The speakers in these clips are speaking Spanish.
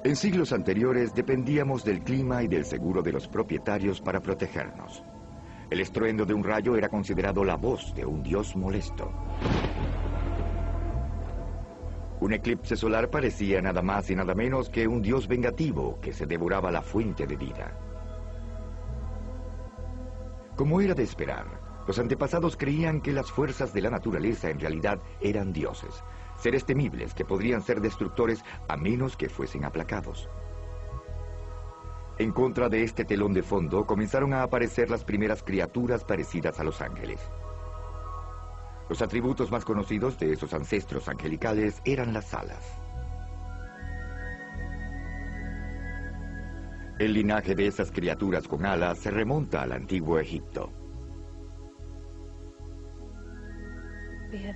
En siglos anteriores dependíamos del clima y del seguro de los propietarios para protegernos. El estruendo de un rayo era considerado la voz de un dios molesto. Un eclipse solar parecía nada más y nada menos que un dios vengativo que se devoraba la fuente de vida. Como era de esperar, los antepasados creían que las fuerzas de la naturaleza en realidad eran dioses, seres temibles que podrían ser destructores a menos que fuesen aplacados. En contra de este telón de fondo comenzaron a aparecer las primeras criaturas parecidas a los ángeles. Los atributos más conocidos de esos ancestros angelicales eran las alas. El linaje de esas criaturas con alas se remonta al antiguo Egipto.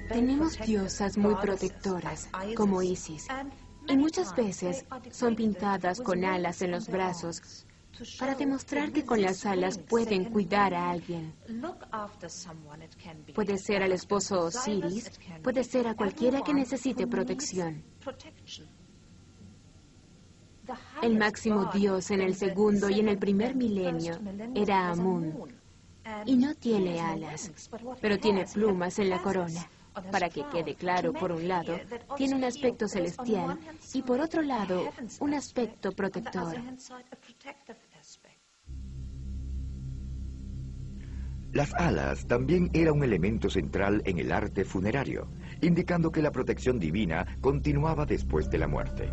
Tenemos diosas muy protectoras, como Isis, y muchas veces son pintadas con alas en los brazos para demostrar que con las alas pueden cuidar a alguien. Puede ser al esposo Osiris, puede ser a cualquiera que necesite protección. El máximo dios en el segundo y en el primer milenio era Amún, y no tiene alas, pero tiene plumas en la corona. Para que quede claro, por un lado, tiene un aspecto celestial y por otro lado, un aspecto protector. Las alas también era un elemento central en el arte funerario, indicando que la protección divina continuaba después de la muerte.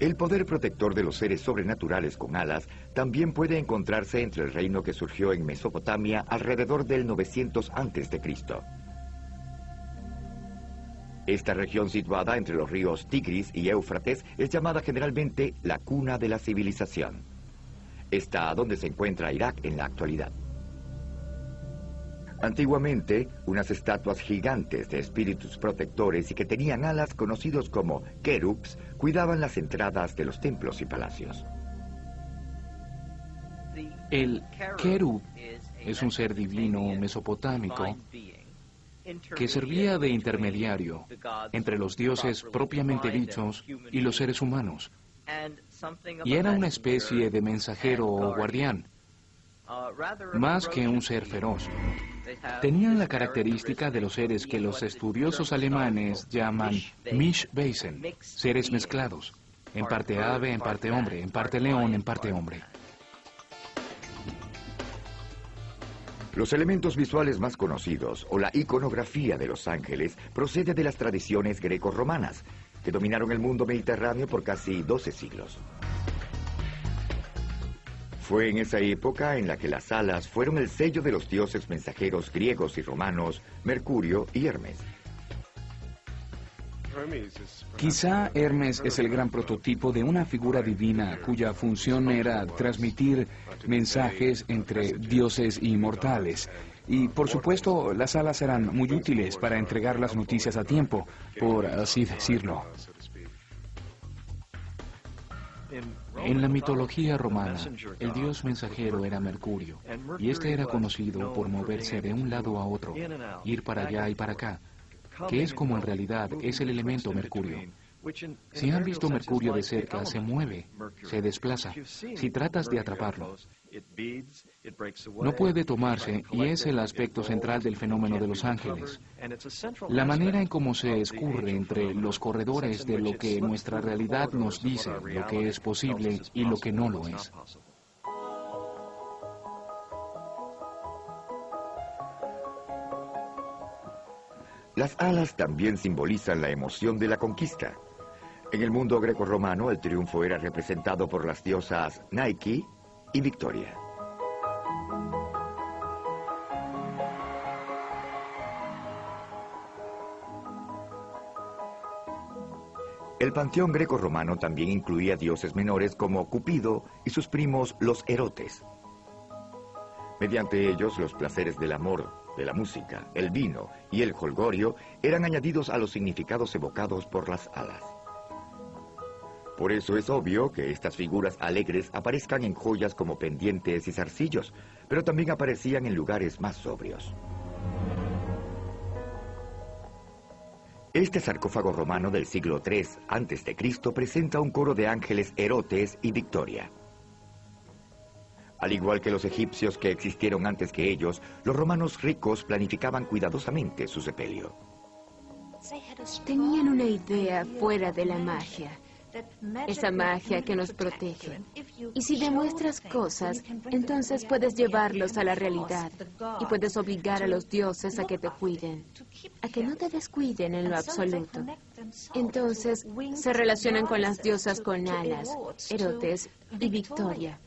El poder protector de los seres sobrenaturales con alas también puede encontrarse entre el reino que surgió en Mesopotamia alrededor del 900 a.C. Esta región situada entre los ríos Tigris y Éufrates es llamada generalmente la cuna de la civilización. Está donde se encuentra Irak en la actualidad. Antiguamente, unas estatuas gigantes de espíritus protectores y que tenían alas conocidos como querubs cuidaban las entradas de los templos y palacios. El querub es un ser divino mesopotámico que servía de intermediario entre los dioses propiamente dichos y los seres humanos, y era una especie de mensajero o guardián, más que un ser feroz. Tenían la característica de los seres que los estudiosos alemanes llaman Mischwesen, seres mezclados, en parte ave, en parte hombre, en parte león, en parte hombre. Los elementos visuales más conocidos, o la iconografía de los ángeles, procede de las tradiciones greco-romanas, que dominaron el mundo mediterráneo por casi 12 siglos. Fue en esa época en la que las alas fueron el sello de los dioses mensajeros griegos y romanos, Mercurio y Hermes. Quizá Hermes es el gran prototipo de una figura divina cuya función era transmitir mensajes entre dioses y mortales. Y, por supuesto, las alas eran muy útiles para entregar las noticias a tiempo, por así decirlo. En la mitología romana, el dios mensajero era Mercurio, y este era conocido por moverse de un lado a otro, ir para allá y para acá, que es como en realidad es el elemento Mercurio. Si han visto Mercurio de cerca, se mueve, se desplaza. Si tratas de atraparlo, no puede tomarse, y es el aspecto central del fenómeno de los ángeles. La manera en cómo se escurre entre los corredores de lo que nuestra realidad nos dice, lo que es posible y lo que no lo es. Las alas también simbolizan la emoción de la conquista. En el mundo grecorromano, el triunfo era representado por las diosas Nike y Victoria. El panteón grecorromano también incluía dioses menores como Cupido y sus primos los Erotes. Mediante ellos, los placeres del amor, de la música, el vino y el jolgorio eran añadidos a los significados evocados por las alas. Por eso es obvio que estas figuras alegres aparezcan en joyas como pendientes y zarcillos, pero también aparecían en lugares más sobrios. Este sarcófago romano del siglo III a.C. presenta un coro de ángeles Erotes y Victoria. Al igual que los egipcios que existieron antes que ellos, los romanos ricos planificaban cuidadosamente su sepelio. Tenían una idea fuera de la magia, esa magia que nos protege. Y si demuestras cosas, entonces puedes llevarlos a la realidad y puedes obligar a los dioses a que te cuiden, a que no te descuiden en lo absoluto. Entonces se relacionan con las diosas con alas, Erotes y Victoria.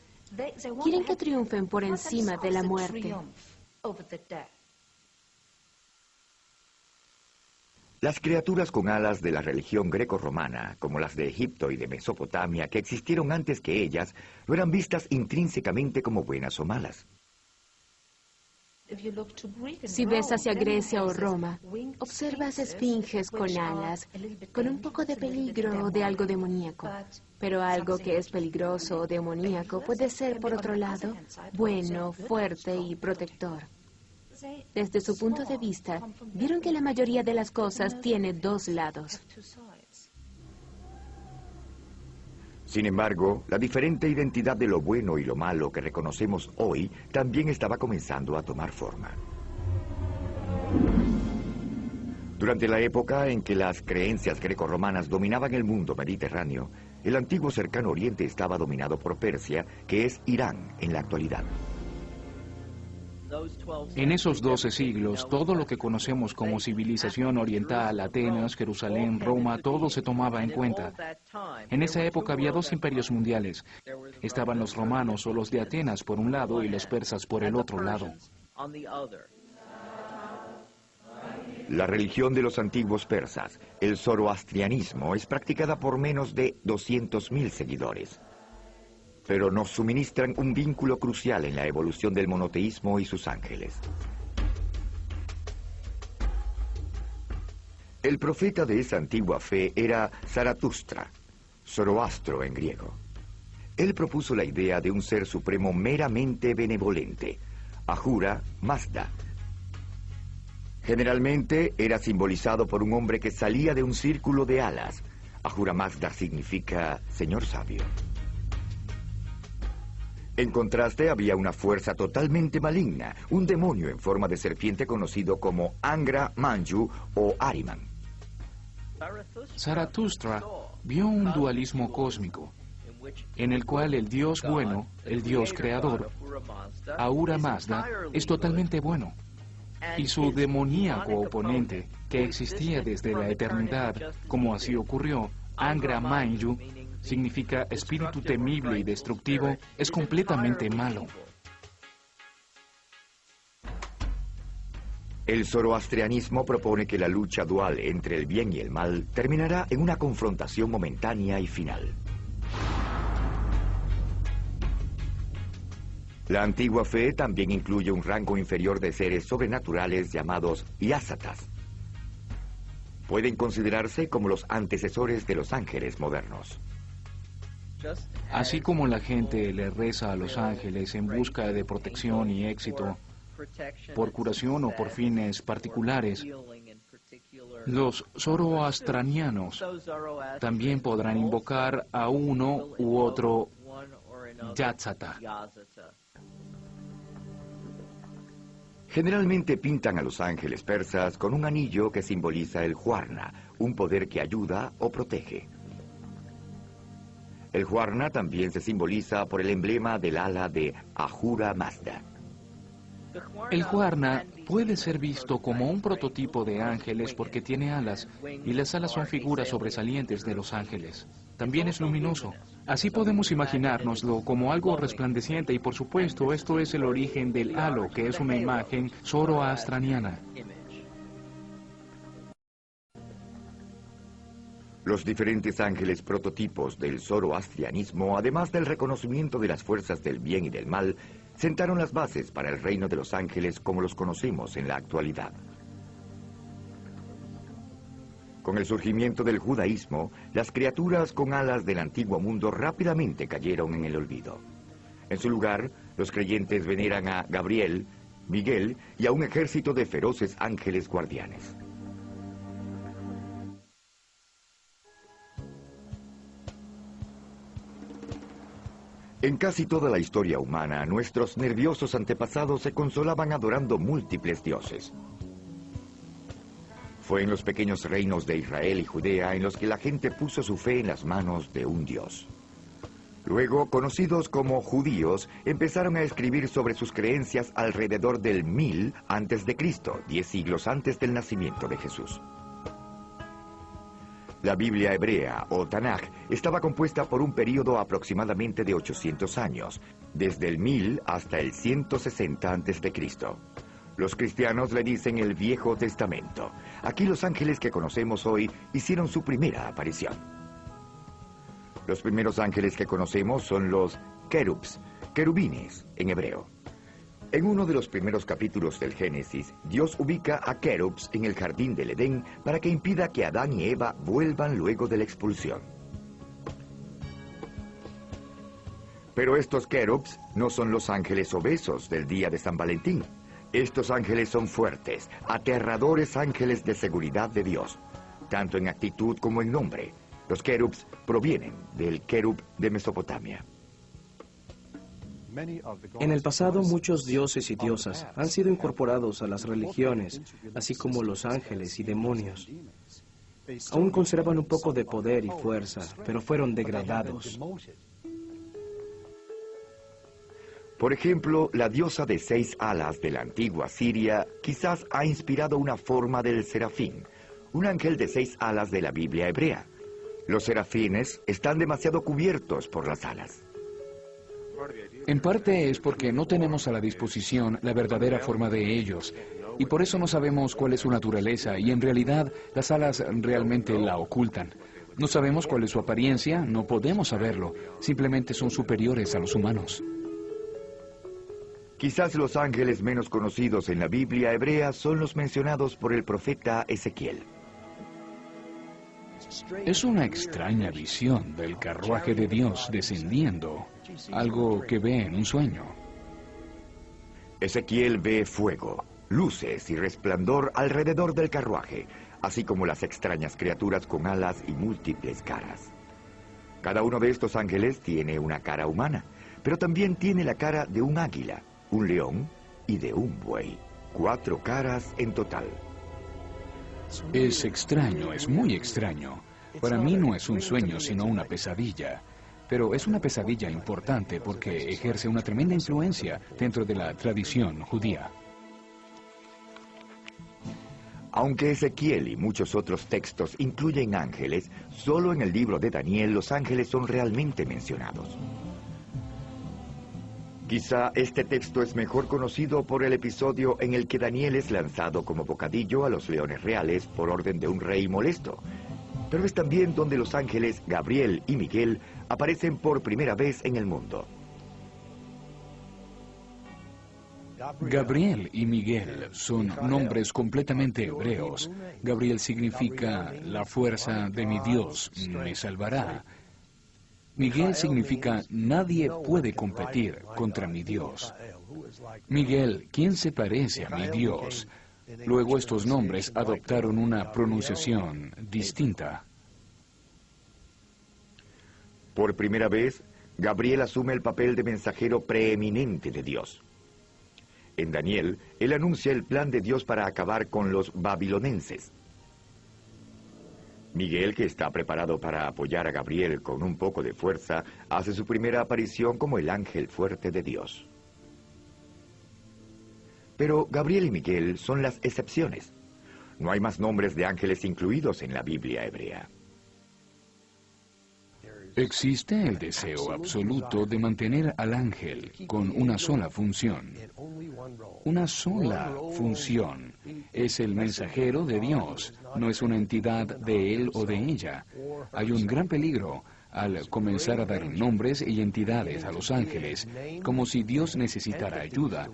Quieren que triunfen por encima de la muerte. Las criaturas con alas de la religión greco-romana, como las de Egipto y de Mesopotamia, que existieron antes que ellas, no eran vistas intrínsecamente como buenas o malas. Si ves hacia Grecia o Roma, observas esfinges con alas, con un poco de peligro o de algo demoníaco. Pero algo que es peligroso o demoníaco puede ser, por otro lado, bueno, fuerte y protector. Desde su punto de vista, vieron que la mayoría de las cosas tiene dos lados. Sin embargo, la diferente identidad de lo bueno y lo malo que reconocemos hoy también estaba comenzando a tomar forma. Durante la época en que las creencias grecorromanas dominaban el mundo mediterráneo, el antiguo cercano oriente estaba dominado por Persia, que es Irán en la actualidad. En esos 12 siglos, todo lo que conocemos como civilización oriental, Atenas, Jerusalén, Roma, todo se tomaba en cuenta. En esa época había dos imperios mundiales. Estaban los romanos o los de Atenas por un lado y los persas por el otro lado. La religión de los antiguos persas, el zoroastrianismo, es practicada por menos de 200.000 seguidores. Pero nos suministran un vínculo crucial en la evolución del monoteísmo y sus ángeles. El profeta de esa antigua fe era Zaratustra, Zoroastro en griego. Él propuso la idea de un ser supremo meramente benevolente, Ahura Mazda. Generalmente era simbolizado por un hombre que salía de un círculo de alas. Ahura Mazda significa Señor Sabio. En contraste, había una fuerza totalmente maligna, un demonio en forma de serpiente conocido como Angra Mainyu o Ahriman. Zaratustra vio un dualismo cósmico, en el cual el Dios bueno, el Dios creador, Ahura Mazda, es totalmente bueno, y su demoníaco oponente, que existía desde la eternidad, como así ocurrió, Angra Mainyu, significa espíritu temible y destructivo, es completamente malo. El zoroastrianismo propone que la lucha dual entre el bien y el mal terminará en una confrontación momentánea y final. La antigua fe también incluye un rango inferior de seres sobrenaturales llamados Yasatas. Pueden considerarse como los antecesores de los ángeles modernos. Así como la gente le reza a los ángeles en busca de protección y éxito, por curación o por fines particulares, los zoroastrianos también podrán invocar a uno u otro Yatsata. Generalmente pintan a los ángeles persas con un anillo que simboliza el Huarna, un poder que ayuda o protege. El Huarna también se simboliza por el emblema del ala de Ahura Mazda. El Huarna puede ser visto como un prototipo de ángeles porque tiene alas, y las alas son figuras sobresalientes de los ángeles. También es luminoso. Así podemos imaginárnoslo como algo resplandeciente y por supuesto esto es el origen del halo, que es una imagen zoroastriana. Los diferentes ángeles prototipos del zoroastrianismo, además del reconocimiento de las fuerzas del bien y del mal, sentaron las bases para el reino de los ángeles como los conocemos en la actualidad. Con el surgimiento del judaísmo, las criaturas con alas del antiguo mundo rápidamente cayeron en el olvido. En su lugar, los creyentes veneran a Gabriel, Miguel y a un ejército de feroces ángeles guardianes. En casi toda la historia humana, nuestros nerviosos antepasados se consolaban adorando múltiples dioses. Fue en los pequeños reinos de Israel y Judea en los que la gente puso su fe en las manos de un dios. Luego, conocidos como judíos, empezaron a escribir sobre sus creencias alrededor del 1000 a.C., 10 siglos antes del nacimiento de Jesús. La Biblia hebrea, o Tanaj, estaba compuesta por un período aproximadamente de 800 años, desde el 1000 hasta el 160 a.C. Los cristianos le dicen el Viejo Testamento. Aquí los ángeles que conocemos hoy hicieron su primera aparición. Los primeros ángeles que conocemos son los querubs, querubines en hebreo. En uno de los primeros capítulos del Génesis, Dios ubica a querubs en el jardín del Edén para que impida que Adán y Eva vuelvan luego de la expulsión. Pero estos querubs no son los ángeles obesos del día de San Valentín. Estos ángeles son fuertes, aterradores ángeles de seguridad de Dios, tanto en actitud como en nombre. Los querubs provienen del querub de Mesopotamia. En el pasado, muchos dioses y diosas han sido incorporados a las religiones, así como los ángeles y demonios. Aún conservan un poco de poder y fuerza, pero fueron degradados. Por ejemplo, la diosa de 6 alas de la antigua Siria quizás ha inspirado una forma del serafín, un ángel de 6 alas de la Biblia hebrea. Los serafines están demasiado cubiertos por las alas. En parte es porque no tenemos a la disposición la verdadera forma de ellos, y por eso no sabemos cuál es su naturaleza, y en realidad las alas realmente la ocultan. No sabemos cuál es su apariencia, no podemos saberlo, simplemente son superiores a los humanos. Quizás los ángeles menos conocidos en la Biblia hebrea son los mencionados por el profeta Ezequiel. Es una extraña visión del carruaje de Dios descendiendo, algo que ve en un sueño. Ezequiel ve fuego, luces y resplandor alrededor del carruaje, así como las extrañas criaturas con alas y múltiples caras. Cada uno de estos ángeles tiene una cara humana, pero también tiene la cara de un águila, un león y de un buey. 4 caras en total. Es extraño, es muy extraño. Para mí no es un sueño, sino una pesadilla. Pero es una pesadilla importante porque ejerce una tremenda influencia dentro de la tradición judía. Aunque Ezequiel y muchos otros textos incluyen ángeles, solo en el libro de Daniel los ángeles son realmente mencionados. Quizá este texto es mejor conocido por el episodio en el que Daniel es lanzado como bocadillo a los leones reales por orden de un rey molesto. Pero es también donde los ángeles Gabriel y Miguel aparecen por primera vez en el mundo. Gabriel y Miguel son nombres completamente hebreos. Gabriel significa la fuerza de mi Dios me salvará. Miguel significa nadie puede competir contra mi Dios. Miguel, ¿quién se parece a mi Dios? Luego estos nombres adoptaron una pronunciación distinta. Por primera vez, Gabriel asume el papel de mensajero preeminente de Dios. En Daniel, él anuncia el plan de Dios para acabar con los babilonenses. Miguel, que está preparado para apoyar a Gabriel con un poco de fuerza, hace su primera aparición como el ángel fuerte de Dios. Pero Gabriel y Miguel son las excepciones. No hay más nombres de ángeles incluidos en la Biblia hebrea. Existe el deseo absoluto de mantener al ángel con una sola función. Una sola función. Es el mensajero de Dios, no es una entidad de él o de ella. Hay un gran peligro al comenzar a dar nombres y entidades a los ángeles, como si Dios necesitara ayuda,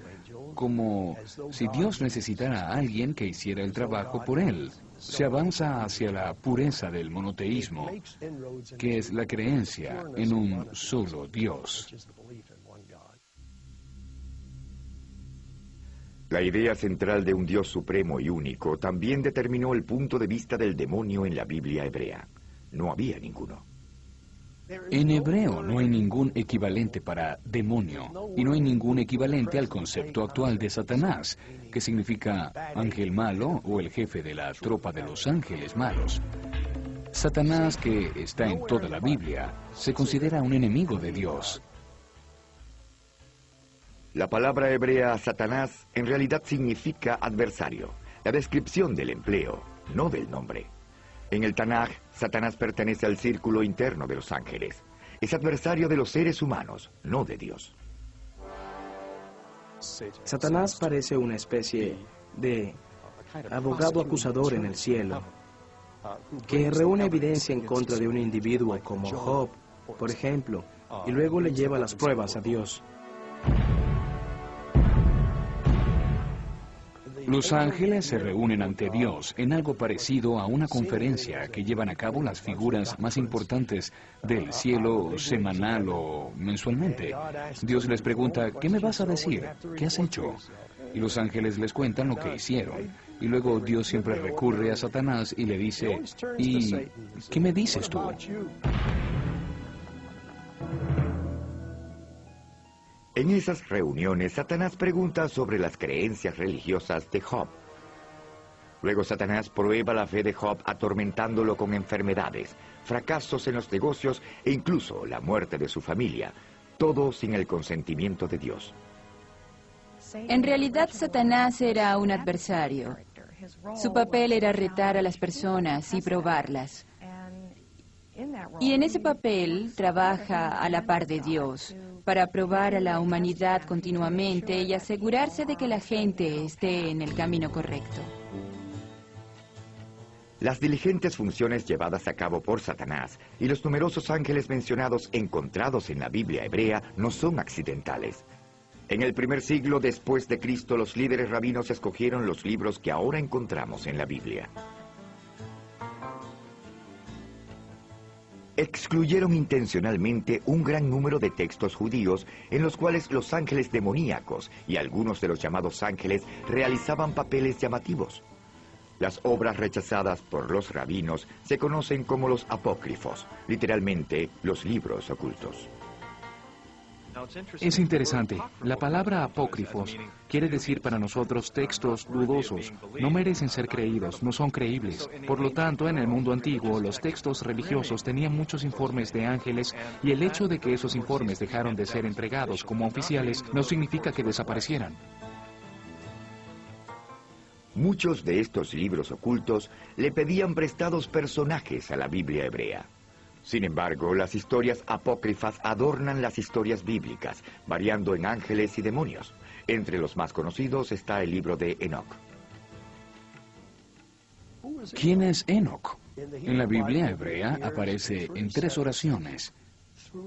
como si Dios necesitara a alguien que hiciera el trabajo por él. Se avanza hacia la pureza del monoteísmo, que es la creencia en un solo Dios. La idea central de un Dios supremo y único también determinó el punto de vista del demonio en la Biblia hebrea. No había ninguno. En hebreo no hay ningún equivalente para demonio y no hay ningún equivalente al concepto actual de Satanás, que significa ángel malo o el jefe de la tropa de los ángeles malos. Satanás, que está en toda la Biblia, se considera un enemigo de Dios. La palabra hebrea Satanás en realidad significa adversario, la descripción del empleo, no del nombre. En el Tanaj, Satanás pertenece al círculo interno de los ángeles. Es adversario de los seres humanos, no de Dios. Satanás parece una especie de abogado acusador en el cielo, que reúne evidencia en contra de un individuo como Job, por ejemplo, y luego le lleva las pruebas a Dios. Los ángeles se reúnen ante Dios en algo parecido a una conferencia que llevan a cabo las figuras más importantes del cielo semanal o mensualmente. Dios les pregunta, ¿qué me vas a decir? ¿Qué has hecho? Y los ángeles les cuentan lo que hicieron. Y luego Dios siempre recurre a Satanás y le dice, ¿y qué me dices tú? En esas reuniones, Satanás pregunta sobre las creencias religiosas de Job. Luego Satanás prueba la fe de Job atormentándolo con enfermedades, fracasos en los negocios e incluso la muerte de su familia, todo sin el consentimiento de Dios. En realidad, Satanás era un adversario. Su papel era retar a las personas y probarlas. Y en ese papel trabaja a la par de Dios, para probar a la humanidad continuamente y asegurarse de que la gente esté en el camino correcto. Las diligentes funciones llevadas a cabo por Satanás y los numerosos ángeles mencionados encontrados en la Biblia hebrea no son accidentales. En el primer siglo después de Cristo, los líderes rabinos escogieron los libros que ahora encontramos en la Biblia. Excluyeron intencionalmente un gran número de textos judíos en los cuales los ángeles demoníacos y algunos de los llamados ángeles realizaban papeles llamativos. Las obras rechazadas por los rabinos se conocen como los apócrifos, literalmente los libros ocultos. Es interesante. La palabra apócrifos quiere decir para nosotros textos dudosos. No merecen ser creídos, no son creíbles. Por lo tanto, en el mundo antiguo, los textos religiosos tenían muchos informes de ángeles y el hecho de que esos informes dejaron de ser entregados como oficiales no significa que desaparecieran. Muchos de estos libros ocultos le pedían prestados personajes a la Biblia hebrea. Sin embargo, las historias apócrifas adornan las historias bíblicas, variando en ángeles y demonios. Entre los más conocidos está el libro de Enoc. ¿Quién es Enoc? En la Biblia hebrea aparece en 3 oraciones.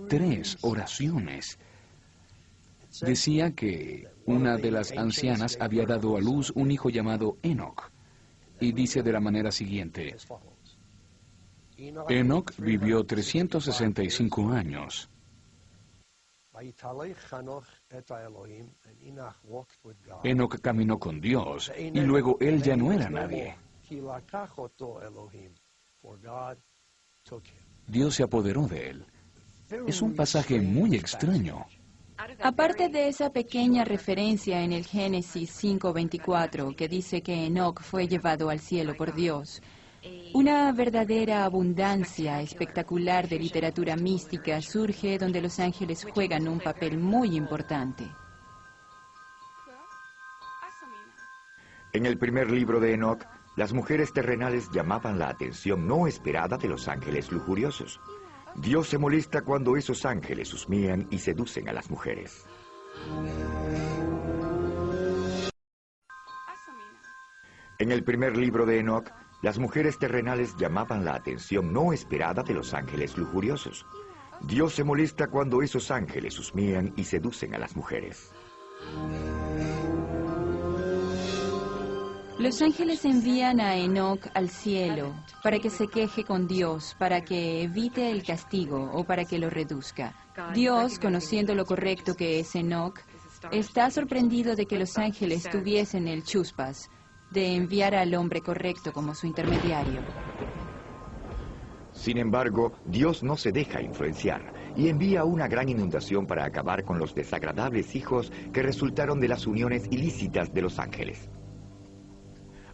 3 oraciones. Decía que una de las ancianas había dado a luz un hijo llamado Enoc. Y dice de la manera siguiente: Enoc vivió 365 años. Enoc caminó con Dios y luego él ya no era nadie. Dios se apoderó de él. Es un pasaje muy extraño. Aparte de esa pequeña referencia en el Génesis 5:24 que dice que Enoc fue llevado al cielo por Dios, una verdadera abundancia espectacular de literatura mística surge donde los ángeles juegan un papel muy importante. En el primer libro de Enoc, las mujeres terrenales llamaban la atención no esperada de los ángeles lujuriosos. Dios se molesta cuando esos ángeles husmean y seducen a las mujeres. En el primer libro de Enoc, las mujeres terrenales llamaban la atención no esperada de los ángeles lujuriosos. Dios se molesta cuando esos ángeles husmean y seducen a las mujeres. Los ángeles envían a Enoc al cielo para que se queje con Dios, para que evite el castigo o para que lo reduzca. Dios, conociendo lo correcto que es Enoc, está sorprendido de que los ángeles tuviesen el chuspas de enviar al hombre correcto como su intermediario. Sin embargo, Dios no se deja influenciar y envía una gran inundación para acabar con los desagradables hijos que resultaron de las uniones ilícitas de los ángeles.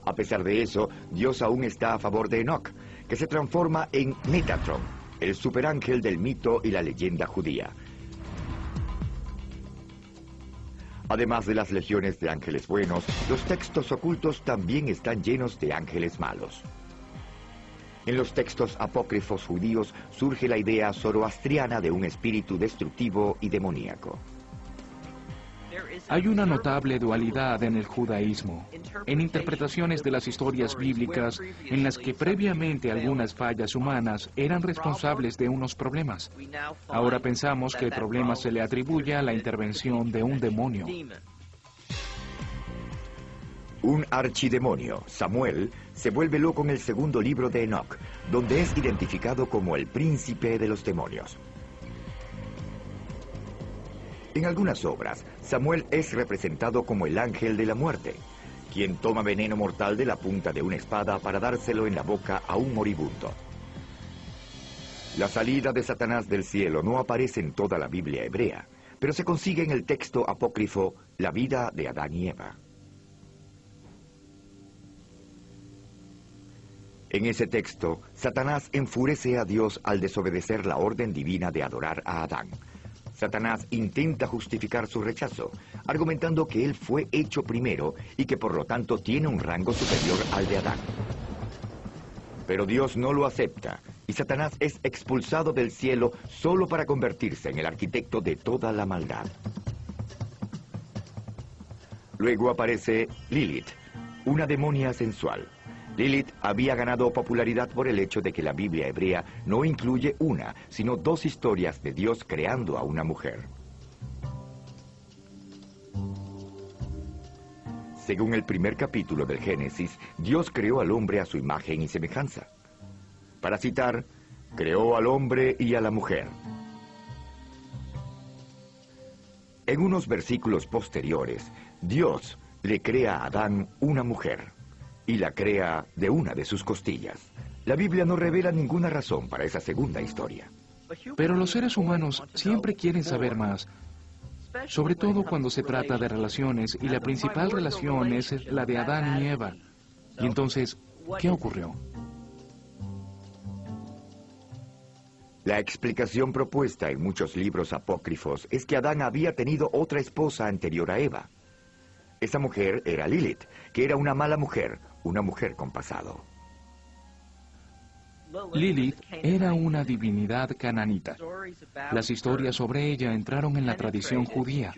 A pesar de eso, Dios aún está a favor de Enoc, que se transforma en Metatron, el superángel del mito y la leyenda judía. Además de las legiones de ángeles buenos, los textos ocultos también están llenos de ángeles malos. En los textos apócrifos judíos surge la idea zoroastriana de un espíritu destructivo y demoníaco. Hay una notable dualidad en el judaísmo, en interpretaciones de las historias bíblicas en las que previamente algunas fallas humanas eran responsables de unos problemas. Ahora pensamos que el problema se le atribuye a la intervención de un demonio. Un archidemonio, Samuel, se vuelve loco en el segundo libro de Enoc, donde es identificado como el príncipe de los demonios. En algunas obras, Samuel es representado como el ángel de la muerte, quien toma veneno mortal de la punta de una espada para dárselo en la boca a un moribundo. La salida de Satanás del cielo no aparece en toda la Biblia hebrea, pero se consigue en el texto apócrifo La vida de Adán y Eva. En ese texto, Satanás enfurece a Dios al desobedecer la orden divina de adorar a Adán. Satanás intenta justificar su rechazo, argumentando que él fue hecho primero y que por lo tanto tiene un rango superior al de Adán. Pero Dios no lo acepta, y Satanás es expulsado del cielo solo para convertirse en el arquitecto de toda la maldad. Luego aparece Lilith, una demonia sensual. Lilith había ganado popularidad por el hecho de que la Biblia hebrea no incluye una, sino dos historias de Dios creando a una mujer. Según el primer capítulo del Génesis, Dios creó al hombre a su imagen y semejanza. Para citar, creó al hombre y a la mujer. En unos versículos posteriores, Dios le crea a Adán una mujer y la crea de una de sus costillas. La Biblia no revela ninguna razón para esa segunda historia. Pero los seres humanos siempre quieren saber más, sobre todo cuando se trata de relaciones, y la principal relación es la de Adán y Eva. Y entonces, ¿qué ocurrió? La explicación propuesta en muchos libros apócrifos es que Adán había tenido otra esposa anterior a Eva. Esa mujer era Lilith, que era una mala mujer, una mujer con pasado. Lilith era una divinidad cananita. Las historias sobre ella entraron en la tradición judía.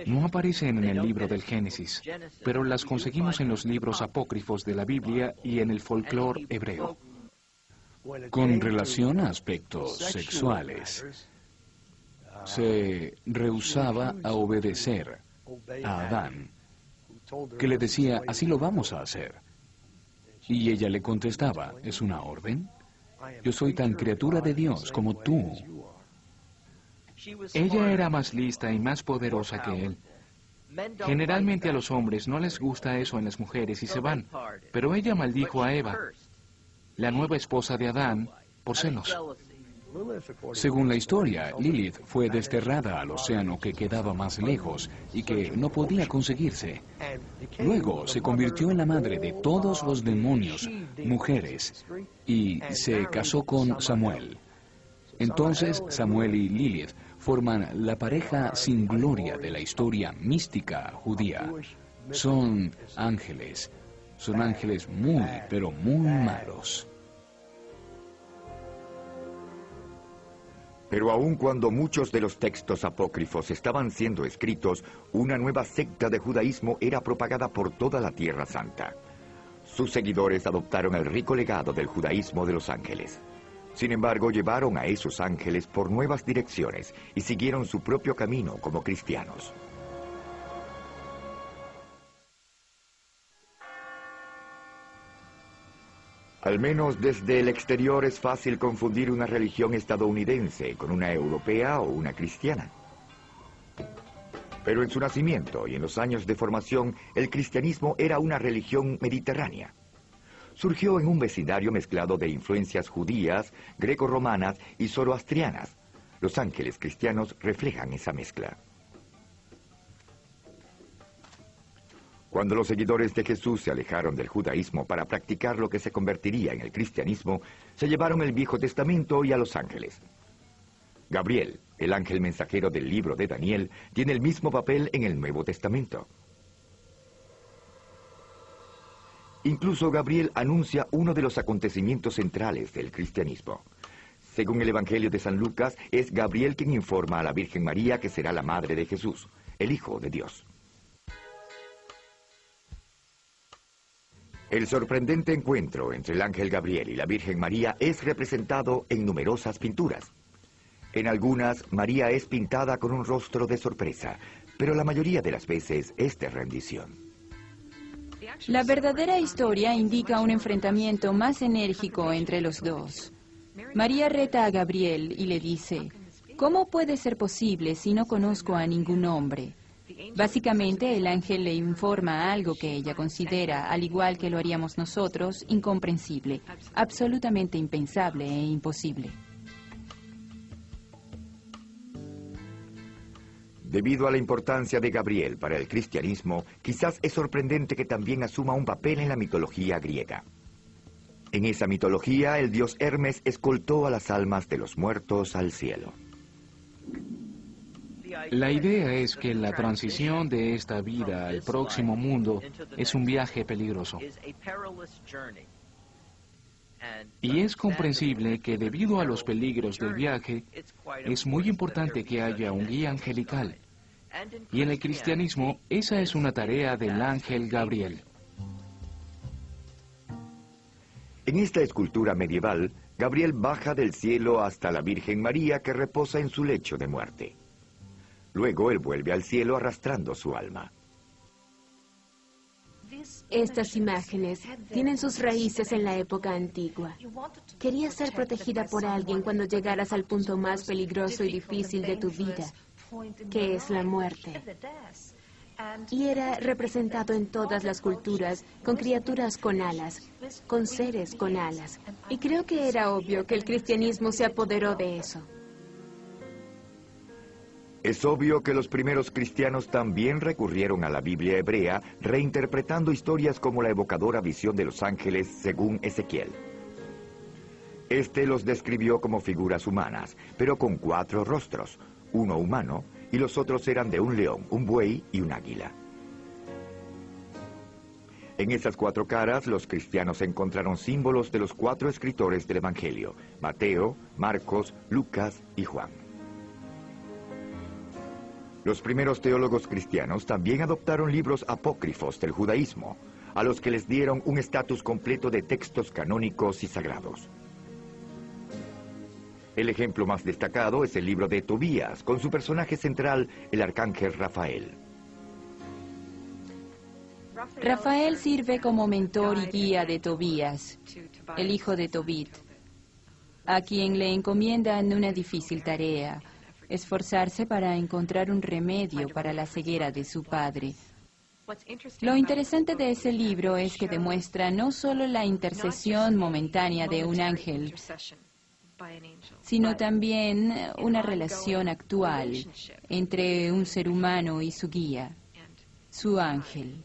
No aparecen en el libro del Génesis, pero las conseguimos en los libros apócrifos de la Biblia y en el folclore hebreo. Con relación a aspectos sexuales, se rehusaba a obedecer a Adán, que le decía, así lo vamos a hacer. Y ella le contestaba, ¿es una orden? Yo soy tan criatura de Dios como tú. Ella era más lista y más poderosa que él. Generalmente a los hombres no les gusta eso en las mujeres y se van, pero ella maldijo a Eva, la nueva esposa de Adán, por celos. Según la historia, Lilith fue desterrada al océano que quedaba más lejos y que no podía conseguirse. Luego se convirtió en la madre de todos los demonios, mujeres, y se casó con Samuel. Entonces Samuel y Lilith forman la pareja sin gloria de la historia mística judía. Son ángeles muy, pero muy malos. Pero aun cuando muchos de los textos apócrifos estaban siendo escritos, una nueva secta de judaísmo era propagada por toda la Tierra Santa. Sus seguidores adoptaron el rico legado del judaísmo de los ángeles. Sin embargo, llevaron a esos ángeles por nuevas direcciones y siguieron su propio camino como cristianos. Al menos desde el exterior es fácil confundir una religión estadounidense con una europea o una cristiana. Pero en su nacimiento y en los años de formación, el cristianismo era una religión mediterránea. surgió en un vecindario mezclado de influencias judías, greco-romanas y zoroastrianas. Los ángeles cristianos reflejan esa mezcla. Cuando los seguidores de Jesús se alejaron del judaísmo para practicar lo que se convertiría en el cristianismo, se llevaron el Viejo Testamento y a los ángeles. Gabriel, el ángel mensajero del libro de Daniel, tiene el mismo papel en el Nuevo Testamento. Incluso Gabriel anuncia uno de los acontecimientos centrales del cristianismo. Según el Evangelio de San Lucas, es Gabriel quien informa a la Virgen María que será la madre de Jesús, el Hijo de Dios. El sorprendente encuentro entre el ángel Gabriel y la Virgen María es representado en numerosas pinturas. En algunas, María es pintada con un rostro de sorpresa, pero la mayoría de las veces es de rendición. La verdadera historia indica un enfrentamiento más enérgico entre los dos. María reta a Gabriel y le dice, ¿cómo puede ser posible si no conozco a ningún hombre? Básicamente, el ángel le informa algo que ella considera, al igual que lo haríamos nosotros, incomprensible, absolutamente impensable e imposible. Debido a la importancia de Gabriel para el cristianismo, quizás es sorprendente que también asuma un papel en la mitología griega. En esa mitología, el dios Hermes escoltó a las almas de los muertos al cielo. La idea es que la transición de esta vida al próximo mundo es un viaje peligroso. Y es comprensible que debido a los peligros del viaje, es muy importante que haya un guía angelical. Y en el cristianismo, esa es una tarea del ángel Gabriel. En esta escultura medieval, Gabriel baja del cielo hasta la Virgen María que reposa en su lecho de muerte. Luego él vuelve al cielo arrastrando su alma. Estas imágenes tienen sus raíces en la época antigua. Querías ser protegida por alguien cuando llegaras al punto más peligroso y difícil de tu vida, que es la muerte. Y era representado en todas las culturas, con criaturas con alas, con seres con alas. Y creo que era obvio que el cristianismo se apoderó de eso. Es obvio que los primeros cristianos también recurrieron a la Biblia hebrea, reinterpretando historias como la evocadora visión de los ángeles según Ezequiel. Este los describió como figuras humanas, pero con 4 rostros, uno humano, y los otros eran de un león, un buey y un águila. En esas 4 caras, los cristianos encontraron símbolos de los 4 escritores del Evangelio, Mateo, Marcos, Lucas y Juan. Los primeros teólogos cristianos también adoptaron libros apócrifos del judaísmo, a los que les dieron un estatus completo de textos canónicos y sagrados. El ejemplo más destacado es el libro de Tobías, con su personaje central, el arcángel Rafael. Rafael sirve como mentor y guía de Tobías, el hijo de Tobit, a quien le encomiendan una difícil tarea: esforzarse para encontrar un remedio para la ceguera de su padre. Lo interesante de ese libro es que demuestra no solo la intercesión momentánea de un ángel, sino también una relación actual entre un ser humano y su guía, su ángel.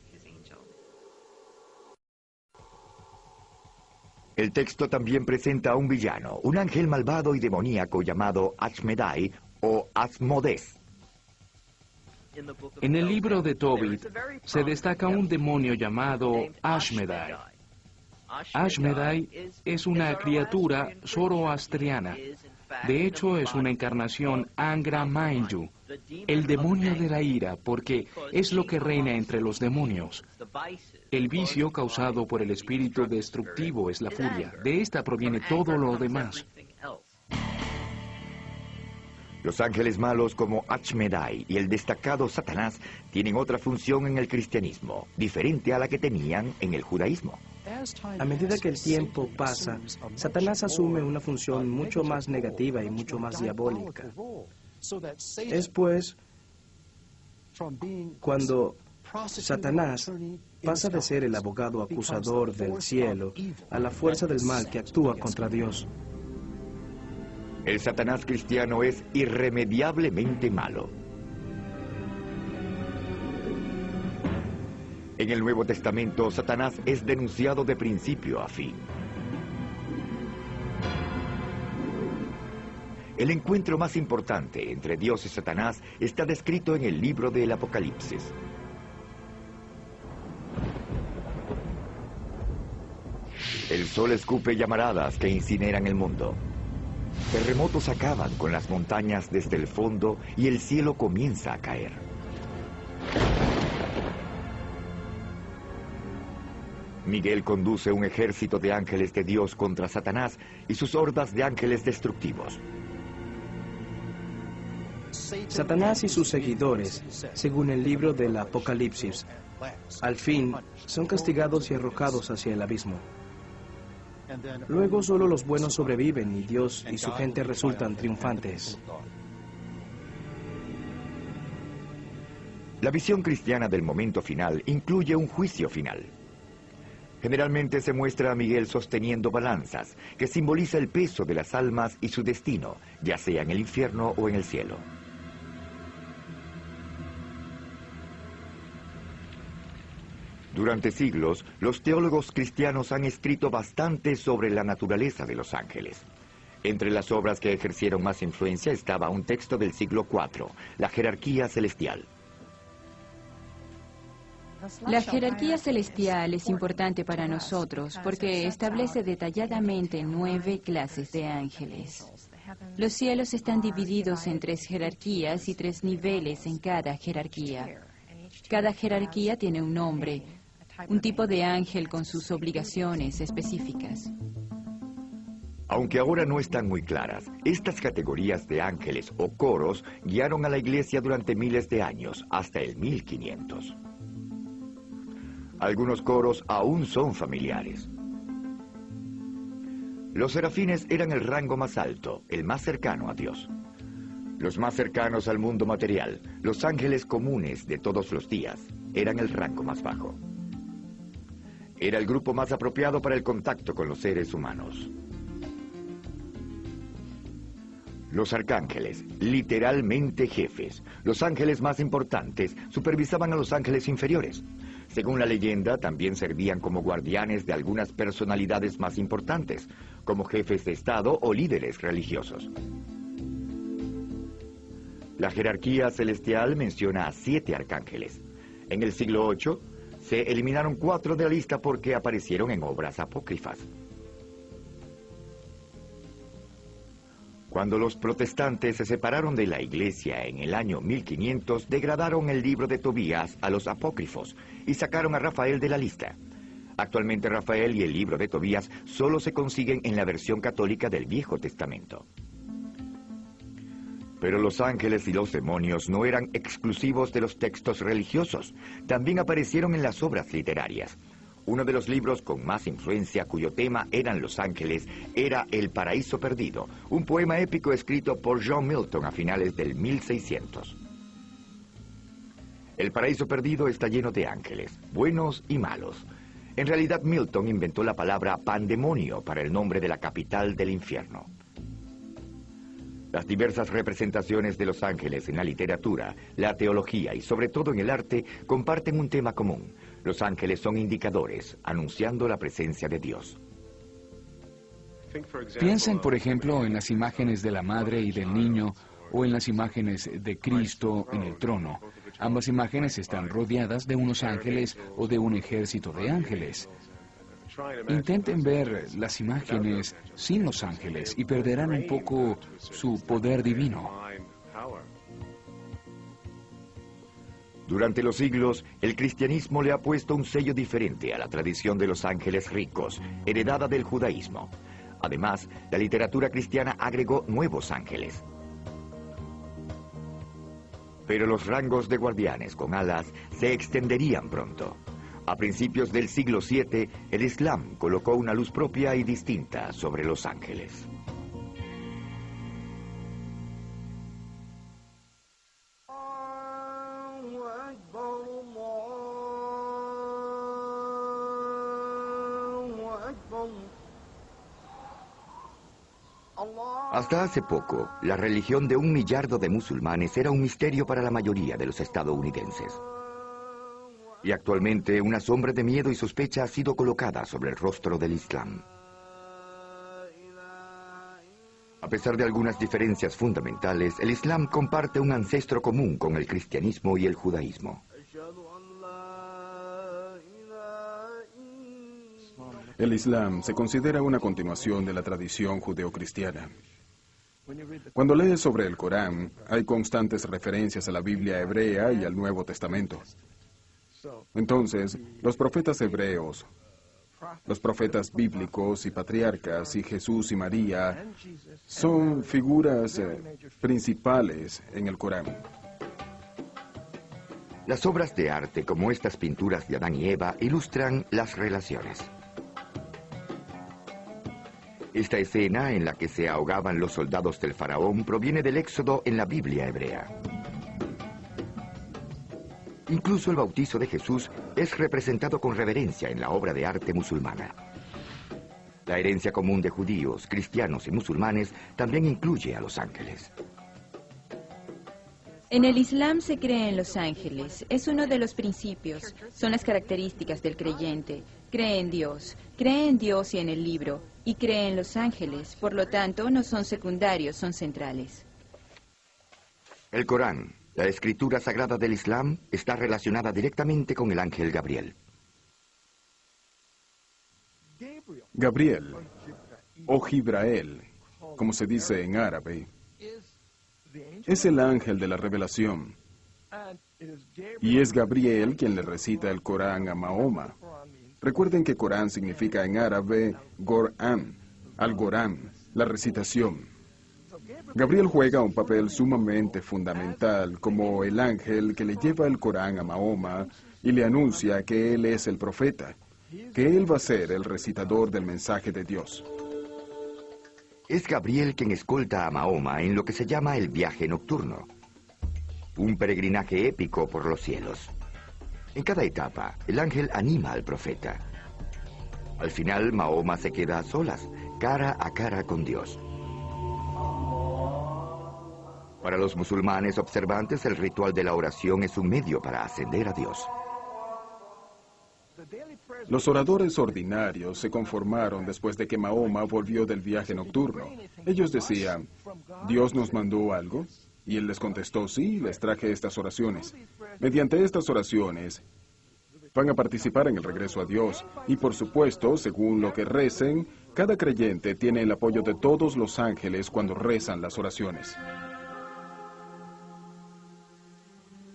El texto también presenta a un villano, un ángel malvado y demoníaco llamado Ashmedai o Asmodes. En el libro de Tobit se destaca un demonio llamado Ashmedai. Ashmedai es una criatura zoroastriana. De hecho, es una encarnación Angra Mainyu, el demonio de la ira, porque es lo que reina entre los demonios. El vicio causado por el espíritu destructivo es la furia. De esta proviene todo lo demás. Los ángeles malos como Ashmedai y el destacado Satanás tienen otra función en el cristianismo, diferente a la que tenían en el judaísmo. A medida que el tiempo pasa, Satanás asume una función mucho más negativa y mucho más diabólica. Es pues cuando Satanás pasa de ser el abogado acusador del cielo a la fuerza del mal que actúa contra Dios. El Satanás cristiano es irremediablemente malo. En el Nuevo Testamento, Satanás es denunciado de principio a fin. El encuentro más importante entre Dios y Satanás está descrito en el libro del Apocalipsis. El sol escupe llamaradas que incineran el mundo. Terremotos acaban con las montañas desde el fondo y el cielo comienza a caer. Miguel conduce un ejército de ángeles de Dios contra Satanás y sus hordas de ángeles destructivos. Satanás y sus seguidores, según el libro del Apocalipsis, al fin son castigados y arrojados hacia el abismo. Luego solo los buenos sobreviven y Dios y su gente resultan triunfantes. La visión cristiana del momento final incluye un juicio final. Generalmente se muestra a Miguel sosteniendo balanzas, que simboliza el peso de las almas y su destino, ya sea en el infierno o en el cielo. Durante siglos, los teólogos cristianos han escrito bastante sobre la naturaleza de los ángeles. Entre las obras que ejercieron más influencia estaba un texto del siglo IV, la jerarquía celestial. La jerarquía celestial es importante para nosotros porque establece detalladamente 9 clases de ángeles. Los cielos están divididos en 3 jerarquías y 3 niveles en cada jerarquía. Cada jerarquía tiene un nombre, un tipo de ángel con sus obligaciones específicas. Aunque ahora no están muy claras, estas categorías de ángeles o coros guiaron a la Iglesia durante miles de años, hasta el 1500. Algunos coros aún son familiares. Los serafines eran el rango más alto, el más cercano a Dios. Los más cercanos al mundo material, los ángeles comunes de todos los días, eran el rango más bajo. Era el grupo más apropiado para el contacto con los seres humanos. Los arcángeles, literalmente jefes, los ángeles más importantes, supervisaban a los ángeles inferiores. Según la leyenda, también servían como guardianes de algunas personalidades más importantes, como jefes de Estado o líderes religiosos. La jerarquía celestial menciona a 7 arcángeles. En el siglo VIII se eliminaron 4 de la lista porque aparecieron en obras apócrifas. Cuando los protestantes se separaron de la Iglesia en el año 1500, degradaron el libro de Tobías a los apócrifos y sacaron a Rafael de la lista. Actualmente Rafael y el libro de Tobías solo se consiguen en la versión católica del Viejo Testamento. Pero los ángeles y los demonios no eran exclusivos de los textos religiosos, también aparecieron en las obras literarias. Uno de los libros con más influencia, cuyo tema eran los ángeles, era El Paraíso Perdido, un poema épico escrito por John Milton a finales del 1600. El Paraíso Perdido está lleno de ángeles, buenos y malos. En realidad, Milton inventó la palabra pandemonio para el nombre de la capital del infierno. Las diversas representaciones de los ángeles en la literatura, la teología y sobre todo en el arte comparten un tema común. Los ángeles son indicadores, anunciando la presencia de Dios. Piensen, por ejemplo, en las imágenes de la madre y del niño, o en las imágenes de Cristo en el trono. Ambas imágenes están rodeadas de unos ángeles o de un ejército de ángeles. Intenten ver las imágenes sin los ángeles y perderán un poco su poder divino. Durante los siglos, el cristianismo le ha puesto un sello diferente a la tradición de los ángeles ricos, heredada del judaísmo. Además, la literatura cristiana agregó nuevos ángeles. Pero los rangos de guardianes con alas se extenderían pronto. A principios del siglo VII, el Islam colocó una luz propia y distinta sobre los ángeles. Hasta hace poco, la religión de 1 millardo de musulmanes era un misterio para la mayoría de los estadounidenses. Y actualmente una sombra de miedo y sospecha ha sido colocada sobre el rostro del Islam. A pesar de algunas diferencias fundamentales, el Islam comparte un ancestro común con el cristianismo y el judaísmo. El Islam se considera una continuación de la tradición judeocristiana. Cuando lees sobre el Corán, hay constantes referencias a la Biblia hebrea y al Nuevo Testamento. Entonces, los profetas hebreos, los profetas bíblicos y patriarcas, y Jesús y María, son figuras principales en el Corán. Las obras de arte, como estas pinturas de Adán y Eva, ilustran las relaciones. Esta escena en la que se ahogaban los soldados del faraón proviene del Éxodo en la Biblia hebrea. Incluso el bautizo de Jesús es representado con reverencia en la obra de arte musulmana. La herencia común de judíos, cristianos y musulmanes también incluye a los ángeles. En el Islam se cree en los ángeles. Es uno de los principios. Son las características del creyente. Cree en Dios y en el libro, y cree en los ángeles. Por lo tanto, no son secundarios, son centrales. El Corán, la escritura sagrada del Islam, está relacionada directamente con el ángel Gabriel. Gabriel, o Jibrael, como se dice en árabe, es el ángel de la revelación. Y es Gabriel quien le recita el Corán a Mahoma. Recuerden que Corán significa en árabe Gorán, Algorán, la recitación. Gabriel juega un papel sumamente fundamental como el ángel que le lleva el Corán a Mahoma y le anuncia que él es el profeta, que él va a ser el recitador del mensaje de Dios. Es Gabriel quien escolta a Mahoma en lo que se llama el viaje nocturno, un peregrinaje épico por los cielos. En cada etapa, el ángel anima al profeta. Al final, Mahoma se queda a solas, cara a cara con Dios. Para los musulmanes observantes, el ritual de la oración es un medio para ascender a Dios. Los oradores ordinarios se conformaron después de que Mahoma volvió del viaje nocturno. Ellos decían, ¿Dios nos mandó algo? Y él les contestó, sí, les traje estas oraciones. Mediante estas oraciones van a participar en el regreso a Dios. Y por supuesto, según lo que recen, cada creyente tiene el apoyo de todos los ángeles cuando rezan las oraciones.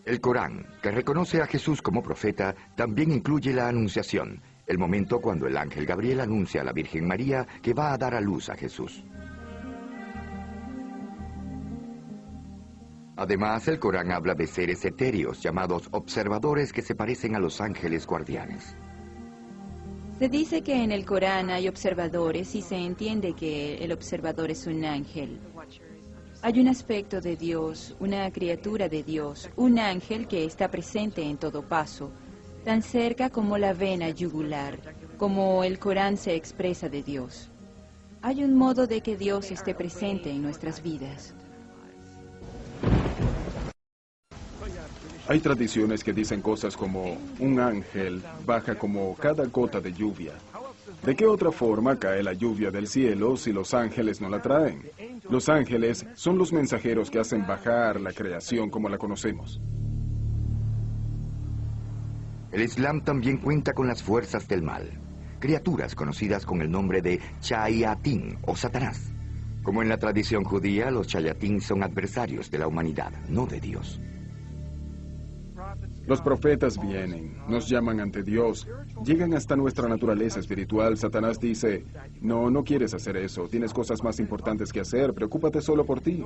El Corán, que reconoce a Jesús como profeta, también incluye la Anunciación, el momento cuando el ángel Gabriel anuncia a la Virgen María que va a dar a luz a Jesús. Además, el Corán habla de seres etéreos llamados observadores que se parecen a los ángeles guardianes. Se dice que en el Corán hay observadores y se entiende que el observador es un ángel. Hay un aspecto de Dios, una criatura de Dios, un ángel que está presente en todo paso, tan cerca como la vena yugular, como el Corán se expresa de Dios. Hay un modo de que Dios esté presente en nuestras vidas. Hay tradiciones que dicen cosas como, un ángel baja como cada gota de lluvia. ¿De qué otra forma cae la lluvia del cielo si los ángeles no la traen? Los ángeles son los mensajeros que hacen bajar la creación como la conocemos. El Islam también cuenta con las fuerzas del mal, criaturas conocidas con el nombre de Chayatín o Satanás. Como en la tradición judía, los Chayatín son adversarios de la humanidad, no de Dios. Los profetas vienen, nos llaman ante Dios, llegan hasta nuestra naturaleza espiritual. Satanás dice, no quieres hacer eso, tienes cosas más importantes que hacer, preocúpate solo por ti.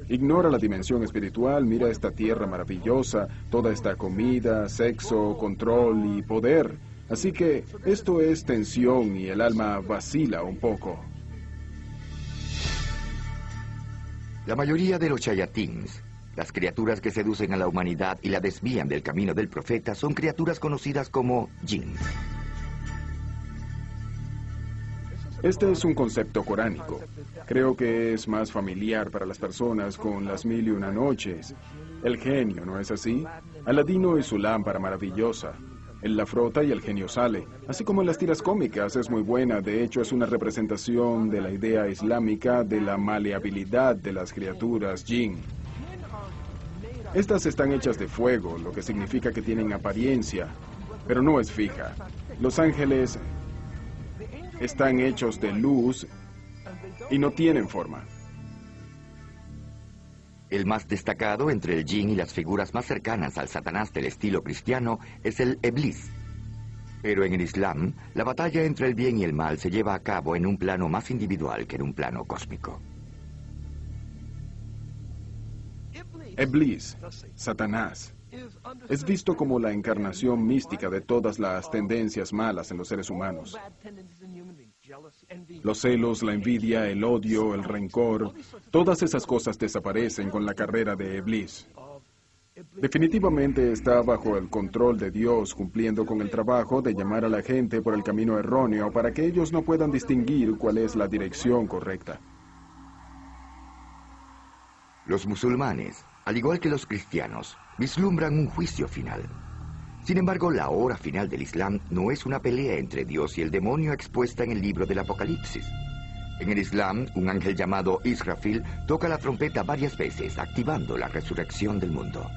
Ignora la dimensión espiritual, mira esta tierra maravillosa, toda esta comida, sexo, control y poder. Así que esto es tensión y el alma vacila un poco. La mayoría de los Chayatines, las criaturas que seducen a la humanidad y la desvían del camino del profeta, son criaturas conocidas como jinn. Este es un concepto coránico. Creo que es más familiar para las personas con las 1001 noches. El genio, ¿no es así? Aladino y su lámpara maravillosa. Él la frota y el genio sale. Así como en las tiras cómicas es muy buena, de hecho es una representación de la idea islámica de la maleabilidad de las criaturas jinn. Estas están hechas de fuego, lo que significa que tienen apariencia, pero no es fija. Los ángeles están hechos de luz y no tienen forma. El más destacado entre el jinn y las figuras más cercanas al Satanás del estilo cristiano es el Iblis. Pero en el Islam, la batalla entre el bien y el mal se lleva a cabo en un plano más individual que en un plano cósmico. Iblis, Satanás, es visto como la encarnación mística de todas las tendencias malas en los seres humanos. Los celos, la envidia, el odio, el rencor, todas esas cosas desaparecen con la carrera de Iblis. Definitivamente está bajo el control de Dios, cumpliendo con el trabajo de llamar a la gente por el camino erróneo para que ellos no puedan distinguir cuál es la dirección correcta. Los musulmanes, al igual que los cristianos, vislumbran un juicio final. Sin embargo, la hora final del Islam no es una pelea entre Dios y el demonio expuesta en el libro del Apocalipsis. En el Islam, un ángel llamado Israfil toca la trompeta varias veces, activando la resurrección del mundo.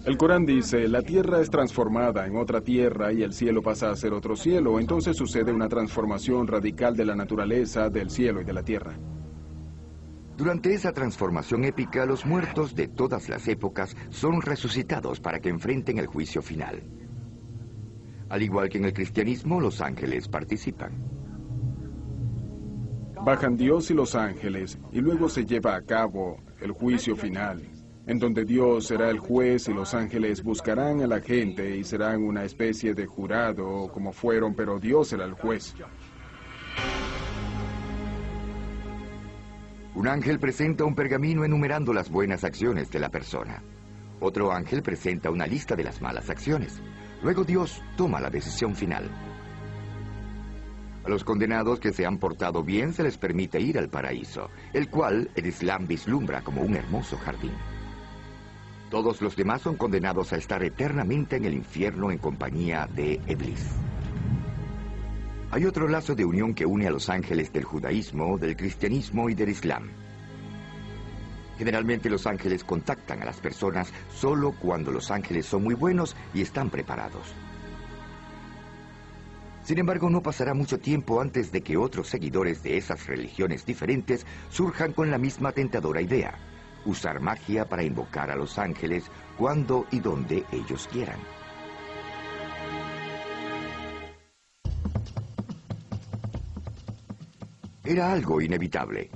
El Corán dice, la tierra es transformada en otra tierra y el cielo pasa a ser otro cielo. Entonces sucede una transformación radical de la naturaleza, del cielo y de la tierra. Durante esa transformación épica, los muertos de todas las épocas son resucitados para que enfrenten el juicio final. Al igual que en el cristianismo, los ángeles participan. Bajan Dios y los ángeles, y luego se lleva a cabo el juicio final, en donde Dios será el juez y los ángeles buscarán a la gente y serán una especie de jurado, como fueron, pero Dios será el juez. Un ángel presenta un pergamino enumerando las buenas acciones de la persona. Otro ángel presenta una lista de las malas acciones. Luego Dios toma la decisión final. A los condenados que se han portado bien se les permite ir al paraíso, el cual el Islam vislumbra como un hermoso jardín. Todos los demás son condenados a estar eternamente en el infierno en compañía de Iblis. Hay otro lazo de unión que une a los ángeles del judaísmo, del cristianismo y del islam. Generalmente los ángeles contactan a las personas solo cuando los ángeles son muy buenos y están preparados. Sin embargo, no pasará mucho tiempo antes de que otros seguidores de esas religiones diferentes surjan con la misma tentadora idea: usar magia para invocar a los ángeles cuando y donde ellos quieran. Era algo inevitable.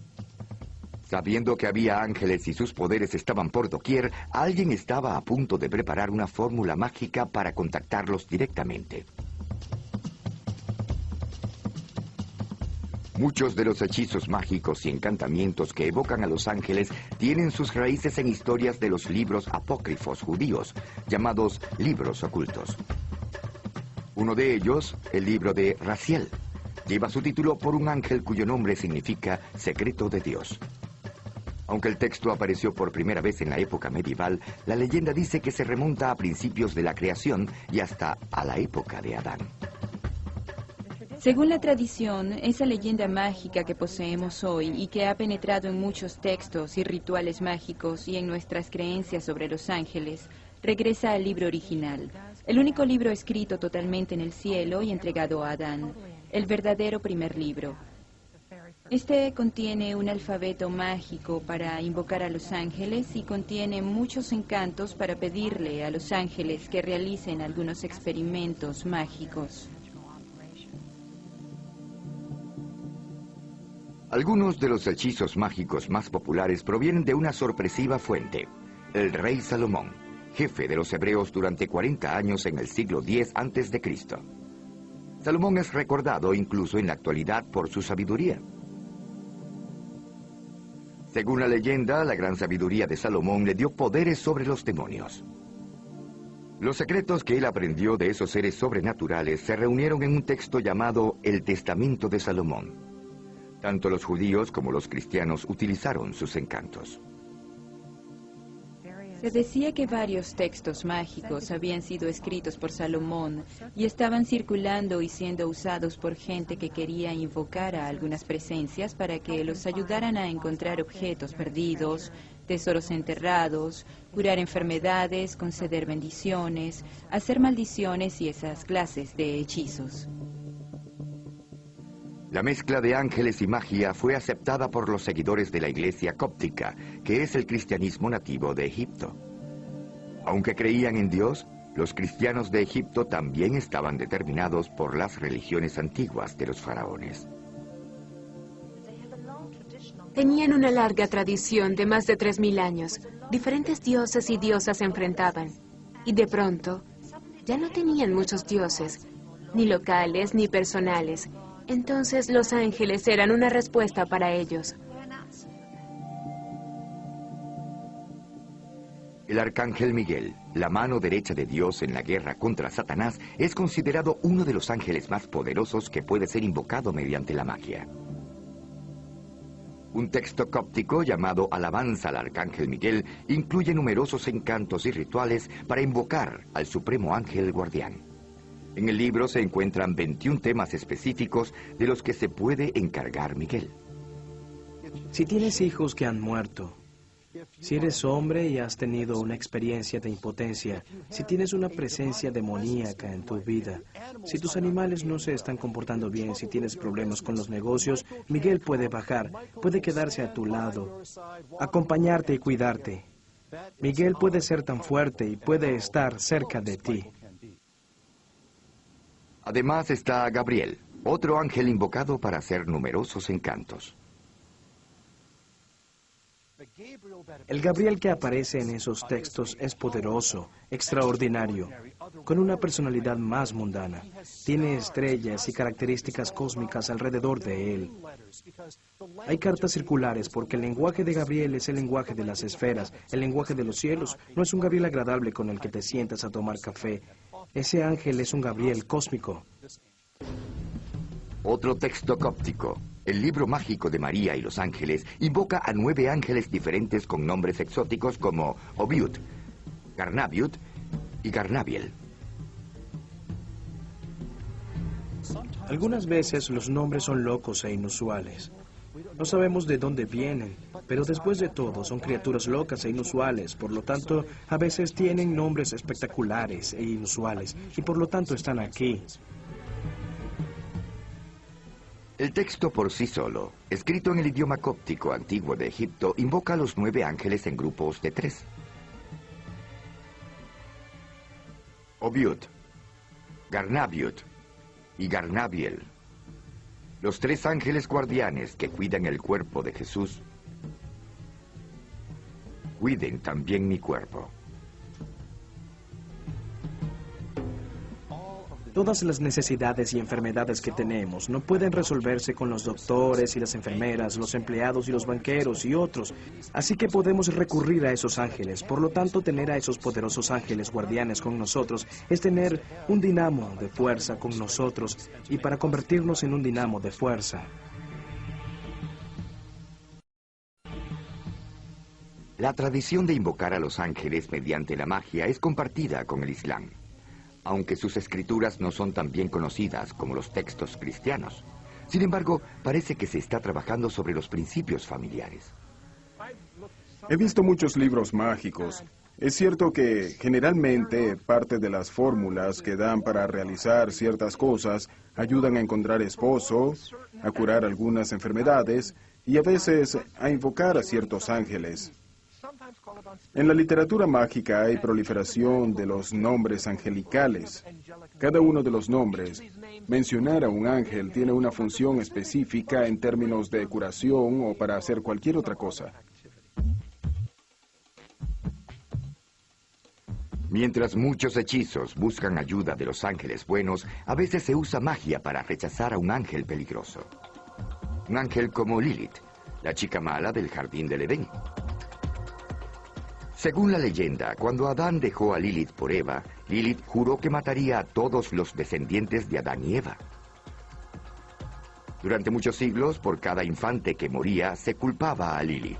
Sabiendo que había ángeles y sus poderes estaban por doquier, alguien estaba a punto de preparar una fórmula mágica para contactarlos directamente. Muchos de los hechizos mágicos y encantamientos que evocan a los ángeles tienen sus raíces en historias de los libros apócrifos judíos, llamados libros ocultos. Uno de ellos, el libro de Raziel, lleva su título por un ángel cuyo nombre significa secreto de Dios. Aunque el texto apareció por primera vez en la época medieval, la leyenda dice que se remonta a principios de la creación y hasta a la época de Adán. Según la tradición, esa leyenda mágica que poseemos hoy y que ha penetrado en muchos textos y rituales mágicos y en nuestras creencias sobre los ángeles, regresa al libro original, el único libro escrito totalmente en el cielo y entregado a Adán, el verdadero primer libro. Este contiene un alfabeto mágico para invocar a los ángeles y contiene muchos encantos para pedirle a los ángeles que realicen algunos experimentos mágicos. Algunos de los hechizos mágicos más populares provienen de una sorpresiva fuente: el rey Salomón, jefe de los hebreos durante 40 años en el siglo X a.C. Salomón es recordado incluso en la actualidad por su sabiduría. Según la leyenda, la gran sabiduría de Salomón le dio poderes sobre los demonios. Los secretos que él aprendió de esos seres sobrenaturales se reunieron en un texto llamado El Testamento de Salomón. Tanto los judíos como los cristianos utilizaron sus encantos. Se decía que varios textos mágicos habían sido escritos por Salomón y estaban circulando y siendo usados por gente que quería invocar a algunas presencias para que los ayudaran a encontrar objetos perdidos, tesoros enterrados, curar enfermedades, conceder bendiciones, hacer maldiciones y esas clases de hechizos. La mezcla de ángeles y magia fue aceptada por los seguidores de la iglesia cóptica, que es el cristianismo nativo de Egipto. Aunque creían en Dios, los cristianos de Egipto también estaban determinados por las religiones antiguas de los faraones. Tenían una larga tradición de más de 3000 años. Diferentes dioses y diosas se enfrentaban. Y de pronto, ya no tenían muchos dioses, ni locales ni personales. Entonces los ángeles eran una respuesta para ellos. El arcángel Miguel, la mano derecha de Dios en la guerra contra Satanás, es considerado uno de los ángeles más poderosos que puede ser invocado mediante la magia. Un texto cóptico llamado Alabanza al Arcángel Miguel incluye numerosos encantos y rituales para invocar al supremo ángel guardián. En el libro se encuentran 21 temas específicos de los que se puede encargar Miguel. Si tienes hijos que han muerto, si eres hombre y has tenido una experiencia de impotencia, si tienes una presencia demoníaca en tu vida, si tus animales no se están comportando bien, si tienes problemas con los negocios, Miguel puede bajar, puede quedarse a tu lado, acompañarte y cuidarte. Miguel puede ser tan fuerte y puede estar cerca de ti. Además está Gabriel, otro ángel invocado para hacer numerosos encantos. El Gabriel que aparece en esos textos es poderoso, extraordinario, con una personalidad más mundana. Tiene estrellas y características cósmicas alrededor de él. Hay cartas circulares porque el lenguaje de Gabriel es el lenguaje de las esferas, el lenguaje de los cielos. No es un Gabriel agradable con el que te sientas a tomar café. Ese ángel es un Gabriel cósmico. Otro texto cóptico, el libro mágico de María y los ángeles, invoca a 9 ángeles diferentes con nombres exóticos como Obiud, Garnabiud y Garnabiel. Algunas veces los nombres son locos e inusuales. No sabemos de dónde vienen, pero después de todo son criaturas locas e inusuales, por lo tanto, a veces tienen nombres espectaculares e inusuales, y por lo tanto están aquí. El texto por sí solo, escrito en el idioma cóptico antiguo de Egipto, invoca a los 9 ángeles en grupos de 3. Obiud, Garnabiud y Garnabiel. Los 3 ángeles guardianes que cuidan el cuerpo de Jesús, cuiden también mi cuerpo. Todas las necesidades y enfermedades que tenemos no pueden resolverse con los doctores y las enfermeras, los empleados y los banqueros y otros. Así que podemos recurrir a esos ángeles. Por lo tanto, tener a esos poderosos ángeles guardianes con nosotros es tener un dinamo de fuerza con nosotros y para convertirnos en un dinamo de fuerza. La tradición de invocar a los ángeles mediante la magia es compartida con el Islam, aunque sus escrituras no son tan bien conocidas como los textos cristianos. Sin embargo, parece que se está trabajando sobre los principios familiares. He visto muchos libros mágicos. Es cierto que generalmente parte de las fórmulas que dan para realizar ciertas cosas ayudan a encontrar esposo, a curar algunas enfermedades y a veces a invocar a ciertos ángeles. En la literatura mágica hay proliferación de los nombres angelicales. Cada uno de los nombres, mencionar a un ángel tiene una función específica en términos de curación o para hacer cualquier otra cosa. Mientras muchos hechizos buscan ayuda de los ángeles buenos, a veces se usa magia para rechazar a un ángel peligroso. Un ángel como Lilith, la chica mala del jardín del Edén. Según la leyenda, cuando Adán dejó a Lilith por Eva, Lilith juró que mataría a todos los descendientes de Adán y Eva. Durante muchos siglos, por cada infante que moría, se culpaba a Lilith.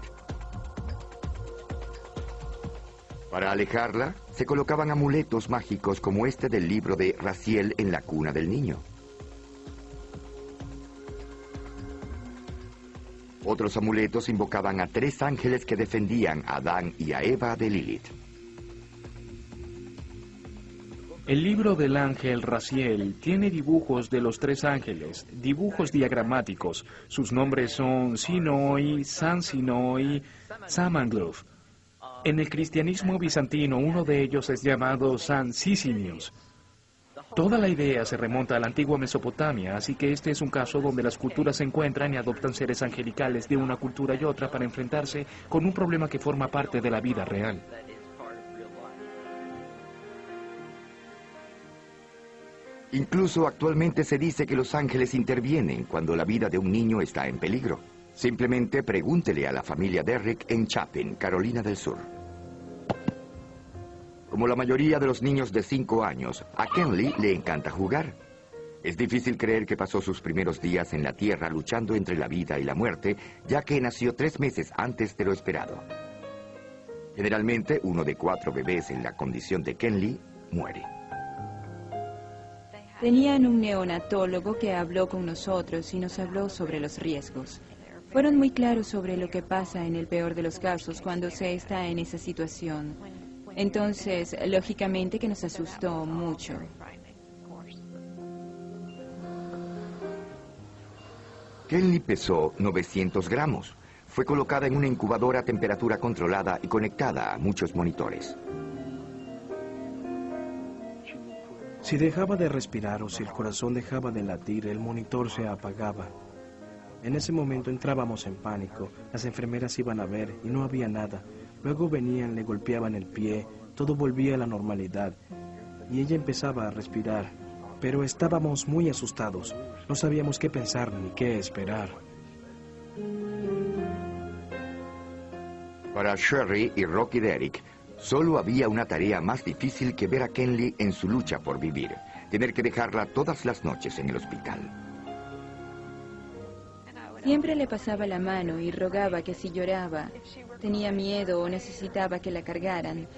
Para alejarla, se colocaban amuletos mágicos como este del libro de Raziel en la cuna del niño. Otros amuletos invocaban a 3 ángeles que defendían a Adán y a Eva de Lilith. El libro del ángel Raziel tiene dibujos de los 3 ángeles, dibujos diagramáticos. Sus nombres son Sinoi, San Sinoi, Samangluf. En el cristianismo bizantino, uno de ellos es llamado San Sisimios. Toda la idea se remonta a la antigua Mesopotamia, así que este es un caso donde las culturas se encuentran y adoptan seres angelicales de una cultura y otra para enfrentarse con un problema que forma parte de la vida real. Incluso actualmente se dice que los ángeles intervienen cuando la vida de un niño está en peligro. Simplemente pregúntele a la familia Derrick en Chapin, Carolina del Sur. Como la mayoría de los niños de 5 años, a Kenley le encanta jugar. Es difícil creer que pasó sus primeros días en la Tierra luchando entre la vida y la muerte, ya que nació 3 meses antes de lo esperado. Generalmente, uno de 4 bebés en la condición de Kenley muere. Tenían un neonatólogo que habló con nosotros y nos habló sobre los riesgos. Fueron muy claros sobre lo que pasa en el peor de los casos cuando se está en esa situación. Entonces, lógicamente que nos asustó mucho. Kenley pesó 900 gramos. Fue colocada en una incubadora a temperatura controlada y conectada a muchos monitores. Si dejaba de respirar o si el corazón dejaba de latir, el monitor se apagaba. En ese momento entrábamos en pánico. Las enfermeras iban a ver y no había nada. Luego venían, le golpeaban el pie, todo volvía a la normalidad. Y ella empezaba a respirar. Pero estábamos muy asustados. No sabíamos qué pensar ni qué esperar. Para Sherry y Rocky Derrick, solo había una tarea más difícil que ver a Kenley en su lucha por vivir. Tener que dejarla todas las noches en el hospital. Siempre le pasaba la mano y rogaba que si lloraba, tenía miedo o necesitaba que la cargaran,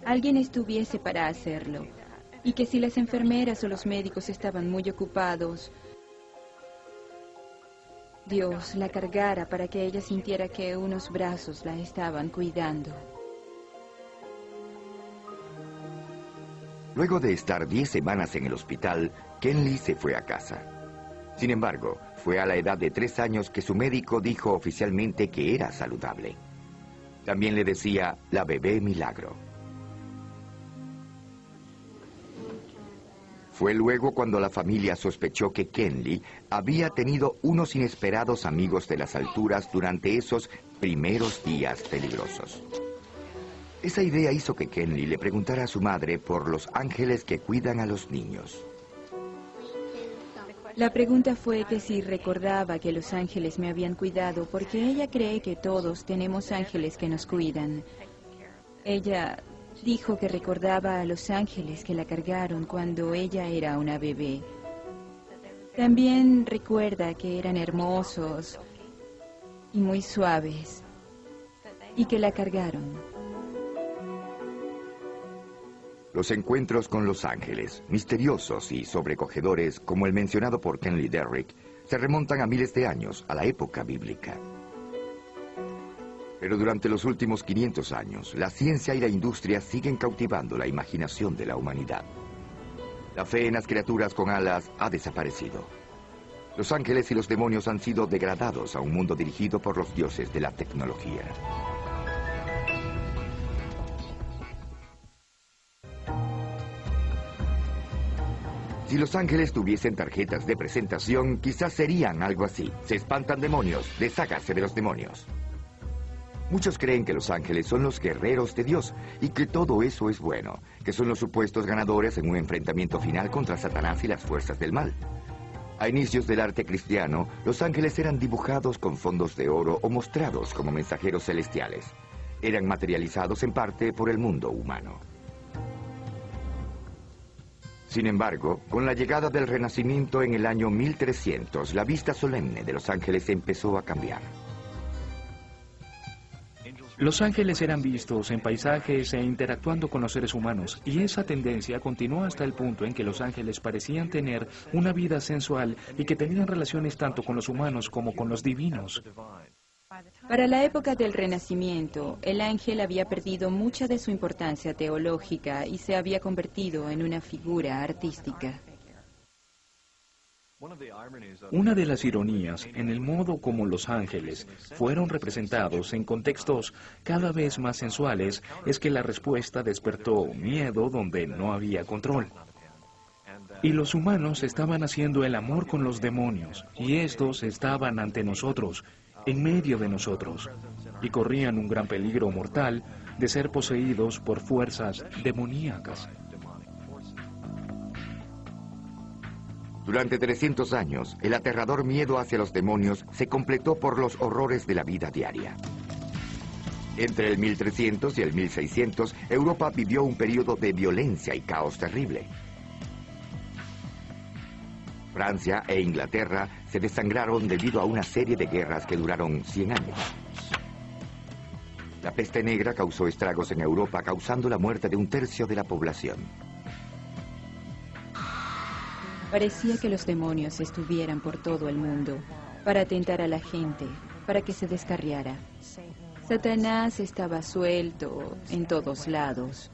alguien estuviese para hacerlo. Y que si las enfermeras o los médicos estaban muy ocupados, Dios la cargara para que ella sintiera que unos brazos la estaban cuidando. Luego de estar 10 semanas en el hospital, Kenley se fue a casa. Sin embargo, fue a la edad de 3 años que su médico dijo oficialmente que era saludable. También le decía la bebé milagro. Fue luego cuando la familia sospechó que Kenley había tenido unos inesperados amigos de las alturas durante esos primeros días peligrosos. Esa idea hizo que Kenley le preguntara a su madre por los ángeles que cuidan a los niños. La pregunta fue que si recordaba que los ángeles me habían cuidado, porque ella cree que todos tenemos ángeles que nos cuidan. Ella dijo que recordaba a los ángeles que la cargaron cuando ella era una bebé. También recuerda que eran hermosos y muy suaves, y que la cargaron. Los encuentros con los ángeles, misteriosos y sobrecogedores, como el mencionado por Kenley Derrick, se remontan a miles de años, a la época bíblica. Pero durante los últimos 500 años, la ciencia y la industria siguen cautivando la imaginación de la humanidad. La fe en las criaturas con alas ha desaparecido. Los ángeles y los demonios han sido degradados a un mundo dirigido por los dioses de la tecnología. Si los ángeles tuviesen tarjetas de presentación, quizás serían algo así. Se espantan demonios, deshágase de los demonios. Muchos creen que los ángeles son los guerreros de Dios y que todo eso es bueno, que son los supuestos ganadores en un enfrentamiento final contra Satanás y las fuerzas del mal. A inicios del arte cristiano, los ángeles eran dibujados con fondos de oro o mostrados como mensajeros celestiales. eran materializados en parte por el mundo humano. Sin embargo, con la llegada del Renacimiento en el año 1300, la vista solemne de los ángeles empezó a cambiar. Los ángeles eran vistos en paisajes e interactuando con los seres humanos, y esa tendencia continuó hasta el punto en que los ángeles parecían tener una vida sensual y que tenían relaciones tanto con los humanos como con los divinos. Para la época del Renacimiento, el ángel había perdido mucha de su importancia teológica y se había convertido en una figura artística. Una de las ironías en el modo como los ángeles fueron representados en contextos cada vez más sensuales es que la respuesta despertó miedo donde no había control. Y los humanos estaban haciendo el amor con los demonios, y estos estaban ante nosotros, en medio de nosotros, y corrían un gran peligro mortal de ser poseídos por fuerzas demoníacas. Durante 300 años, el aterrador miedo hacia los demonios se completó por los horrores de la vida diaria. Entre el 1300 y el 1600, Europa vivió un periodo de violencia y caos terrible. Francia e Inglaterra se desangraron debido a una serie de guerras que duraron 100 años. La peste negra causó estragos en Europa, causando la muerte de 1/3 de la población. Parecía que los demonios estuvieran por todo el mundo, para tentar a la gente, para que se descarriara. Satanás estaba suelto en todos lados.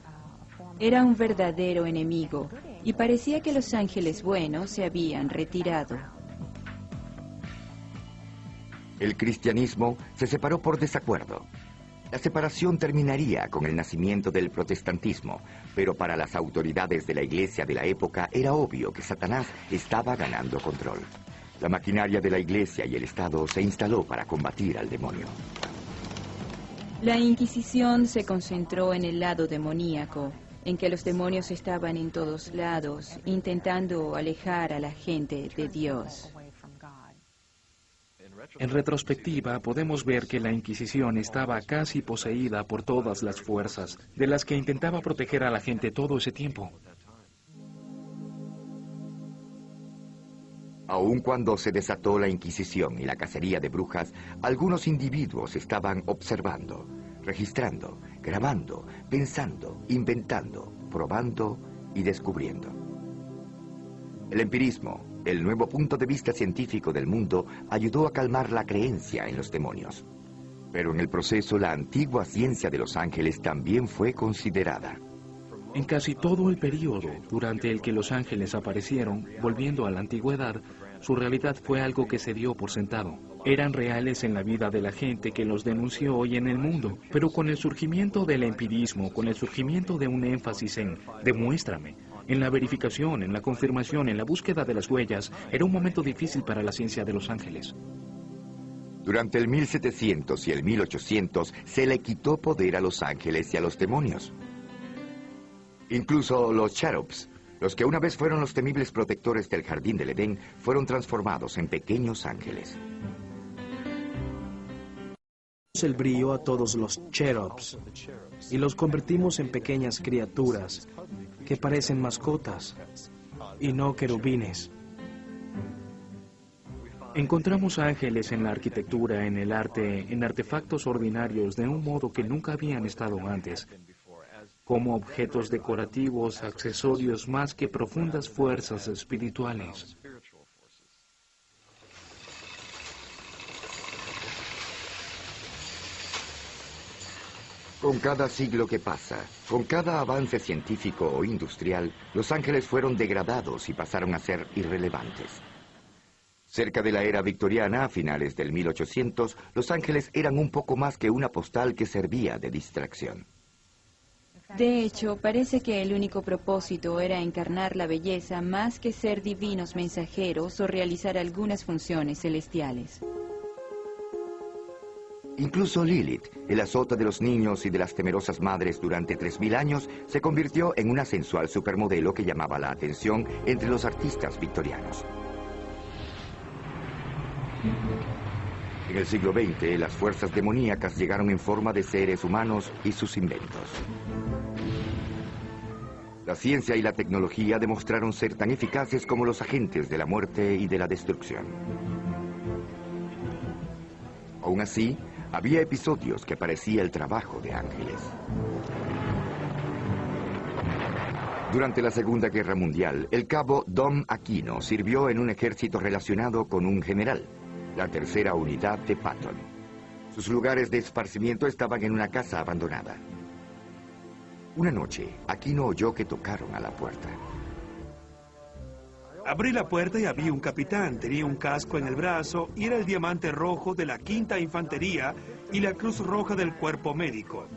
Era un verdadero enemigo, y parecía que los ángeles buenos se habían retirado. El cristianismo se separó por desacuerdo. La separación terminaría con el nacimiento del protestantismo, pero para las autoridades de la iglesia de la época era obvio que Satanás estaba ganando control. La maquinaria de la iglesia y el Estado se instaló para combatir al demonio. La Inquisición se concentró en el lado demoníaco, en que los demonios estaban en todos lados, intentando alejar a la gente de Dios. En retrospectiva, podemos ver que la Inquisición estaba casi poseída por todas las fuerzas, de las que intentaba proteger a la gente todo ese tiempo. Aun cuando se desató la Inquisición y la cacería de brujas, algunos individuos estaban observando, registrando, grabando, pensando, inventando, probando y descubriendo. El empirismo, el nuevo punto de vista científico del mundo, ayudó a calmar la creencia en los demonios. Pero en el proceso, la antigua ciencia de los ángeles también fue considerada. En casi todo el periodo durante el que los ángeles aparecieron, volviendo a la antigüedad, su realidad fue algo que se dio por sentado. Eran reales en la vida de la gente que los denunció hoy en el mundo, pero con el surgimiento del empirismo, con el surgimiento de un énfasis en «demuéstrame», en la verificación, en la confirmación, en la búsqueda de las huellas, era un momento difícil para la ciencia de los ángeles. Durante el 1700 y el 1800 se le quitó poder a los ángeles y a los demonios. Incluso los cherubs, los que una vez fueron los temibles protectores del jardín del Edén, fueron transformados en pequeños ángeles. El brillo a todos los cherubs y los convertimos en pequeñas criaturas que parecen mascotas y no querubines. Encontramos ángeles en la arquitectura, en el arte, en artefactos ordinarios de un modo que nunca habían estado antes, como objetos decorativos, accesorios más que profundas fuerzas espirituales. Con cada siglo que pasa, con cada avance científico o industrial, los ángeles fueron degradados y pasaron a ser irrelevantes. Cerca de la era victoriana, a finales del 1800, los ángeles eran un poco más que una postal que servía de distracción. De hecho, parece que el único propósito era encarnar la belleza más que ser divinos mensajeros o realizar algunas funciones celestiales. Incluso Lilith, el azota de los niños y de las temerosas madres durante 3000 años, se convirtió en una sensual supermodelo que llamaba la atención entre los artistas victorianos. En el siglo XX, las fuerzas demoníacas llegaron en forma de seres humanos y sus inventos. La ciencia y la tecnología demostraron ser tan eficaces como los agentes de la muerte y de la destrucción. Aún así, había episodios que parecía el trabajo de ángeles. Durante la Segunda Guerra Mundial, el cabo Dom Aquino sirvió en un ejército relacionado con un general, la tercera unidad de Patton. Sus lugares de esparcimiento estaban en una casa abandonada. Una noche, Aquino oyó que tocaron a la puerta. Abrí la puerta y había un capitán, tenía un casco en el brazo y era el diamante rojo de la 5ª Infantería y la Cruz Roja del Cuerpo Médico.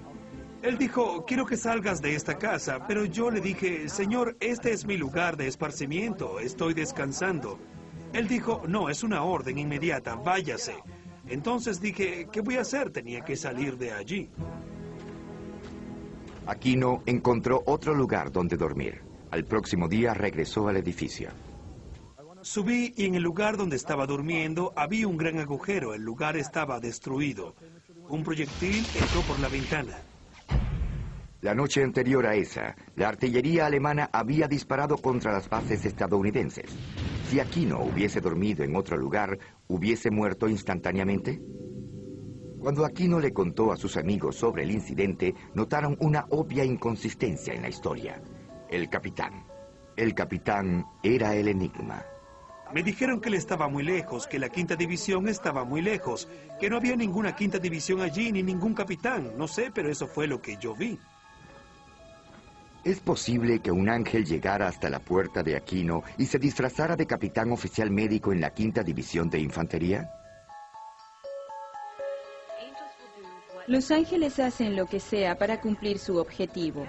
Él dijo, quiero que salgas de esta casa, pero yo le dije, señor, este es mi lugar de esparcimiento, estoy descansando. Él dijo, no, es una orden inmediata, váyase. Entonces dije, ¿qué voy a hacer? Tenía que salir de allí. Aquino encontró otro lugar donde dormir. Al próximo día regresó al edificio. Subí y en el lugar donde estaba durmiendo había un gran agujero, el lugar estaba destruido. Un proyectil entró por la ventana. La noche anterior a esa, la artillería alemana había disparado contra las bases estadounidenses. Si Aquino hubiese dormido en otro lugar, ¿hubiese muerto instantáneamente? Cuando Aquino le contó a sus amigos sobre el incidente, notaron una obvia inconsistencia en la historia. El capitán era el enigma. Me dijeron que él estaba muy lejos, que la 5ª División estaba muy lejos, que no había ninguna 5ª División allí ni ningún capitán. No sé, pero eso fue lo que yo vi. ¿Es posible que un ángel llegara hasta la puerta de Aquino y se disfrazara de capitán oficial médico en la 5ª División de Infantería? Los ángeles hacen lo que sea para cumplir su objetivo.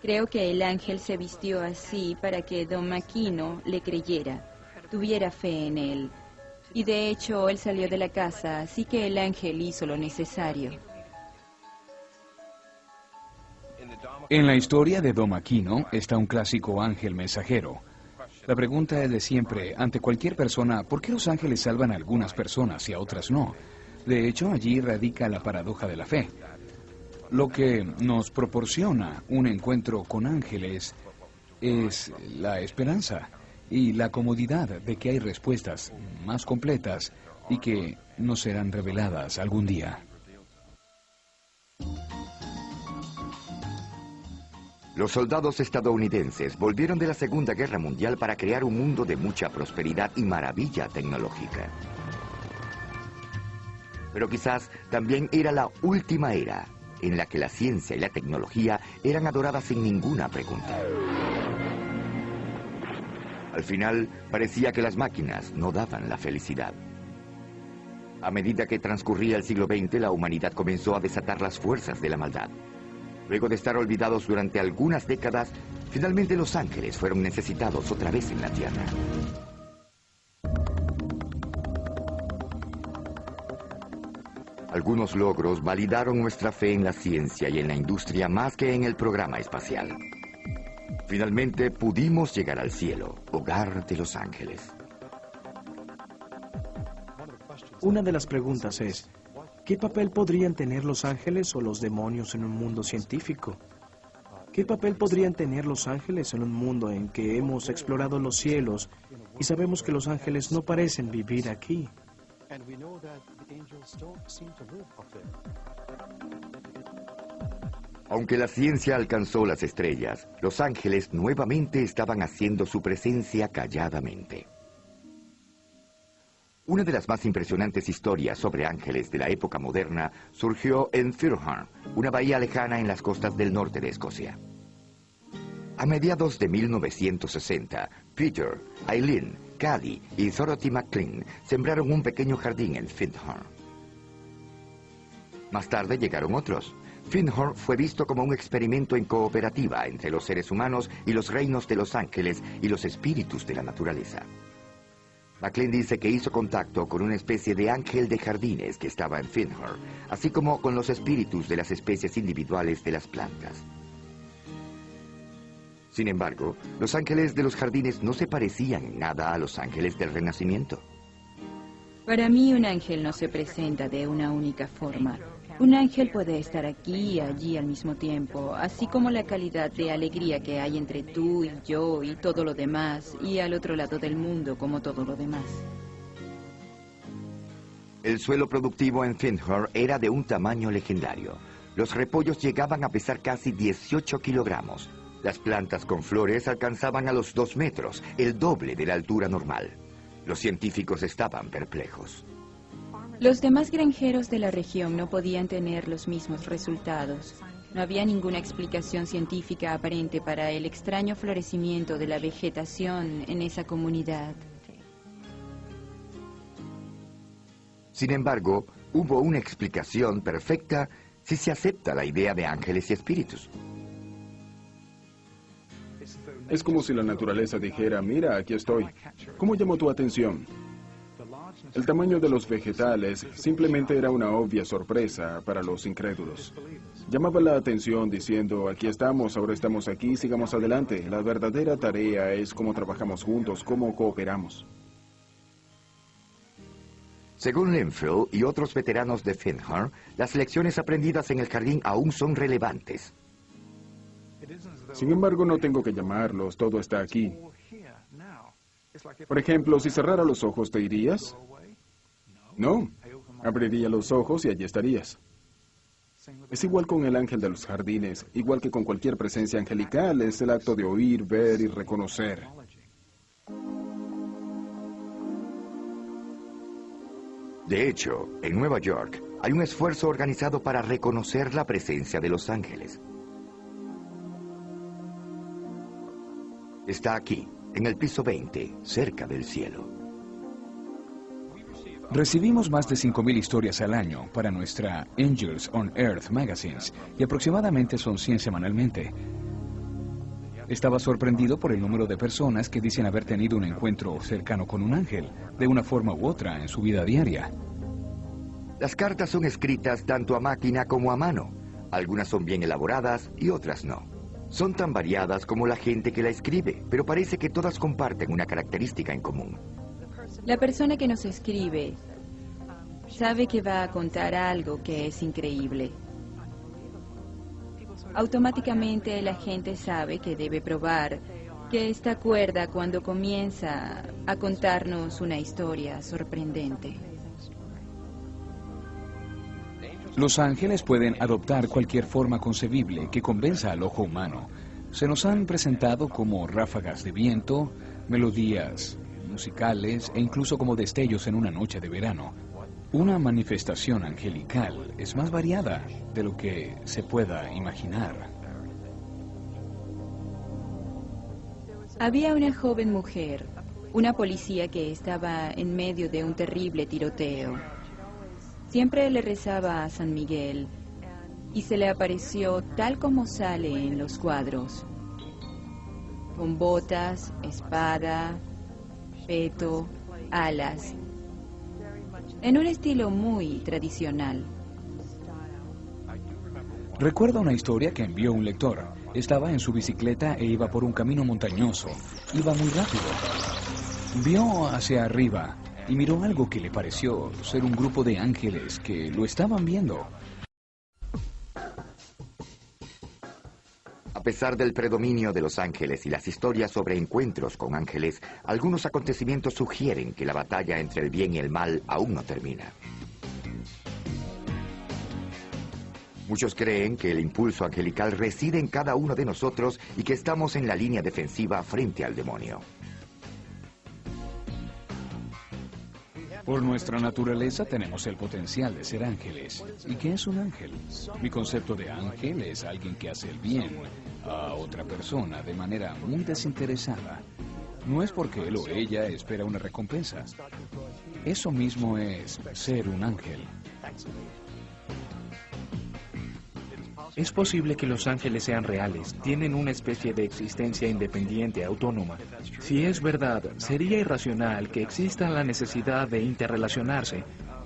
Creo que el ángel se vistió así para que Dom Aquino le creyera, tuviera fe en él. Y de hecho, él salió de la casa, así que el ángel hizo lo necesario. En la historia de Dom Aquino está un clásico ángel mensajero. La pregunta es de siempre, ante cualquier persona, ¿por qué los ángeles salvan a algunas personas y a otras no? De hecho, allí radica la paradoja de la fe. Lo que nos proporciona un encuentro con ángeles es la esperanza y la comodidad de que hay respuestas más completas y que nos serán reveladas algún día. Los soldados estadounidenses volvieron de la Segunda Guerra Mundial para crear un mundo de mucha prosperidad y maravilla tecnológica. Pero quizás también era la última era en la que la ciencia y la tecnología eran adoradas sin ninguna pregunta. Al final, parecía que las máquinas no daban la felicidad. A medida que transcurría el siglo XX, la humanidad comenzó a desatar las fuerzas de la maldad. Luego de estar olvidados durante algunas décadas, finalmente los ángeles fueron necesitados otra vez en la Tierra. Algunos logros validaron nuestra fe en la ciencia y en la industria más que en el programa espacial. Finalmente pudimos llegar al cielo, hogar de los ángeles. Una de las preguntas es, ¿qué papel podrían tener los ángeles o los demonios en un mundo científico? ¿Qué papel podrían tener los ángeles en un mundo en que hemos explorado los cielos y sabemos que los ángeles no parecen vivir aquí? Aunque la ciencia alcanzó las estrellas, los ángeles nuevamente estaban haciendo su presencia calladamente. Una de las más impresionantes historias sobre ángeles de la época moderna surgió en Firthorn, una bahía lejana en las costas del norte de Escocia. A mediados de 1960, Peter, Eileen, Caddy y Dorothy McLean sembraron un pequeño jardín en Firthorn. Más tarde llegaron otros. Firthorn fue visto como un experimento en cooperativa entre los seres humanos y los reinos de los ángeles y los espíritus de la naturaleza. McLean dice que hizo contacto con una especie de ángel de jardines que estaba en Firthorn, así como con los espíritus de las especies individuales de las plantas. Sin embargo, los ángeles de los jardines no se parecían en nada a los ángeles del Renacimiento. Para mí un ángel no se presenta de una única forma. Un ángel puede estar aquí y allí al mismo tiempo, así como la calidad de alegría que hay entre tú y yo y todo lo demás, y al otro lado del mundo como todo lo demás. El suelo productivo en Findhorn era de un tamaño legendario. Los repollos llegaban a pesar casi 18 kilogramos. Las plantas con flores alcanzaban a los 2 metros, el doble de la altura normal. Los científicos estaban perplejos. Los demás granjeros de la región no podían tener los mismos resultados. No había ninguna explicación científica aparente para el extraño florecimiento de la vegetación en esa comunidad. Sin embargo, hubo una explicación perfecta si se acepta la idea de ángeles y espíritus. Es como si la naturaleza dijera, mira, aquí estoy. ¿Cómo llamó tu atención? El tamaño de los vegetales simplemente era una obvia sorpresa para los incrédulos. Llamaba la atención diciendo, aquí estamos, ahora estamos aquí, sigamos adelante. La verdadera tarea es cómo trabajamos juntos, cómo cooperamos. Según Linfield y otros veteranos de Findhorn, las lecciones aprendidas en el jardín aún son relevantes. Sin embargo, no tengo que llamarlos, todo está aquí. Por ejemplo, si cerrara los ojos, ¿te irías? No, abriría los ojos y allí estarías. Es igual con el ángel de los jardines, igual que con cualquier presencia angelical, es el acto de oír, ver y reconocer. De hecho, en Nueva York hay un esfuerzo organizado para reconocer la presencia de los ángeles. Está aquí, en el piso 20, cerca del cielo. Recibimos más de 5.000 historias al año para nuestra Angels on Earth Magazines y aproximadamente son 100 semanalmente. Estaba sorprendido por el número de personas que dicen haber tenido un encuentro cercano con un ángel, de una forma u otra, en su vida diaria. Las cartas son escritas tanto a máquina como a mano. Algunas son bien elaboradas y otras no. Son tan variadas como la gente que la escribe, pero parece que todas comparten una característica en común. La persona que nos escribe sabe que va a contar algo que es increíble. Automáticamente la gente sabe que debe probar que está cuerda cuando comienza a contarnos una historia sorprendente. Los ángeles pueden adoptar cualquier forma concebible que convenza al ojo humano. Se nos han presentado como ráfagas de viento, melodías musicales e incluso como destellos en una noche de verano. Una manifestación angelical es más variada de lo que se pueda imaginar. Había una joven mujer, una policía que estaba en medio de un terrible tiroteo. Siempre le rezaba a San Miguel y se le apareció tal como sale en los cuadros, con botas, espada, peto, alas, en un estilo muy tradicional. Recuerdo una historia que envió un lector. Estaba en su bicicleta e iba por un camino montañoso. Iba muy rápido. Vio hacia arriba y miró algo que le pareció ser un grupo de ángeles que lo estaban viendo. A pesar del predominio de los ángeles y las historias sobre encuentros con ángeles, algunos acontecimientos sugieren que la batalla entre el bien y el mal aún no termina. Muchos creen que el impulso angelical reside en cada uno de nosotros y que estamos en la línea defensiva frente al demonio. Por nuestra naturaleza tenemos el potencial de ser ángeles. ¿Y qué es un ángel? Mi concepto de ángel es alguien que hace el bien a otra persona de manera muy desinteresada. No es porque él o ella espera una recompensa. Eso mismo es ser un ángel. Es posible que los ángeles sean reales, tienen una especie de existencia independiente, autónoma. Si es verdad, sería irracional que exista la necesidad de interrelacionarse.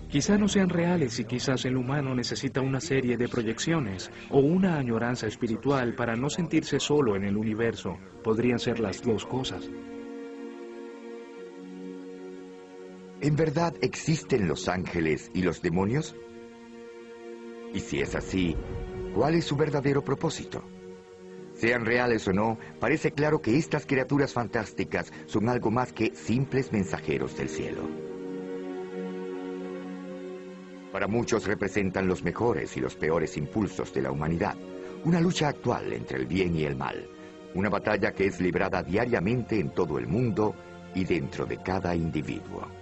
Quizá no sean reales y quizás el humano necesita una serie de proyecciones o una añoranza espiritual para no sentirse solo en el universo. Podrían ser las dos cosas. ¿En verdad existen los ángeles y los demonios? Y si es así, ¿cuál es su verdadero propósito? Sean reales o no, parece claro que estas criaturas fantásticas son algo más que simples mensajeros del cielo. Para muchos representan los mejores y los peores impulsos de la humanidad, una lucha actual entre el bien y el mal, una batalla que es librada diariamente en todo el mundo y dentro de cada individuo.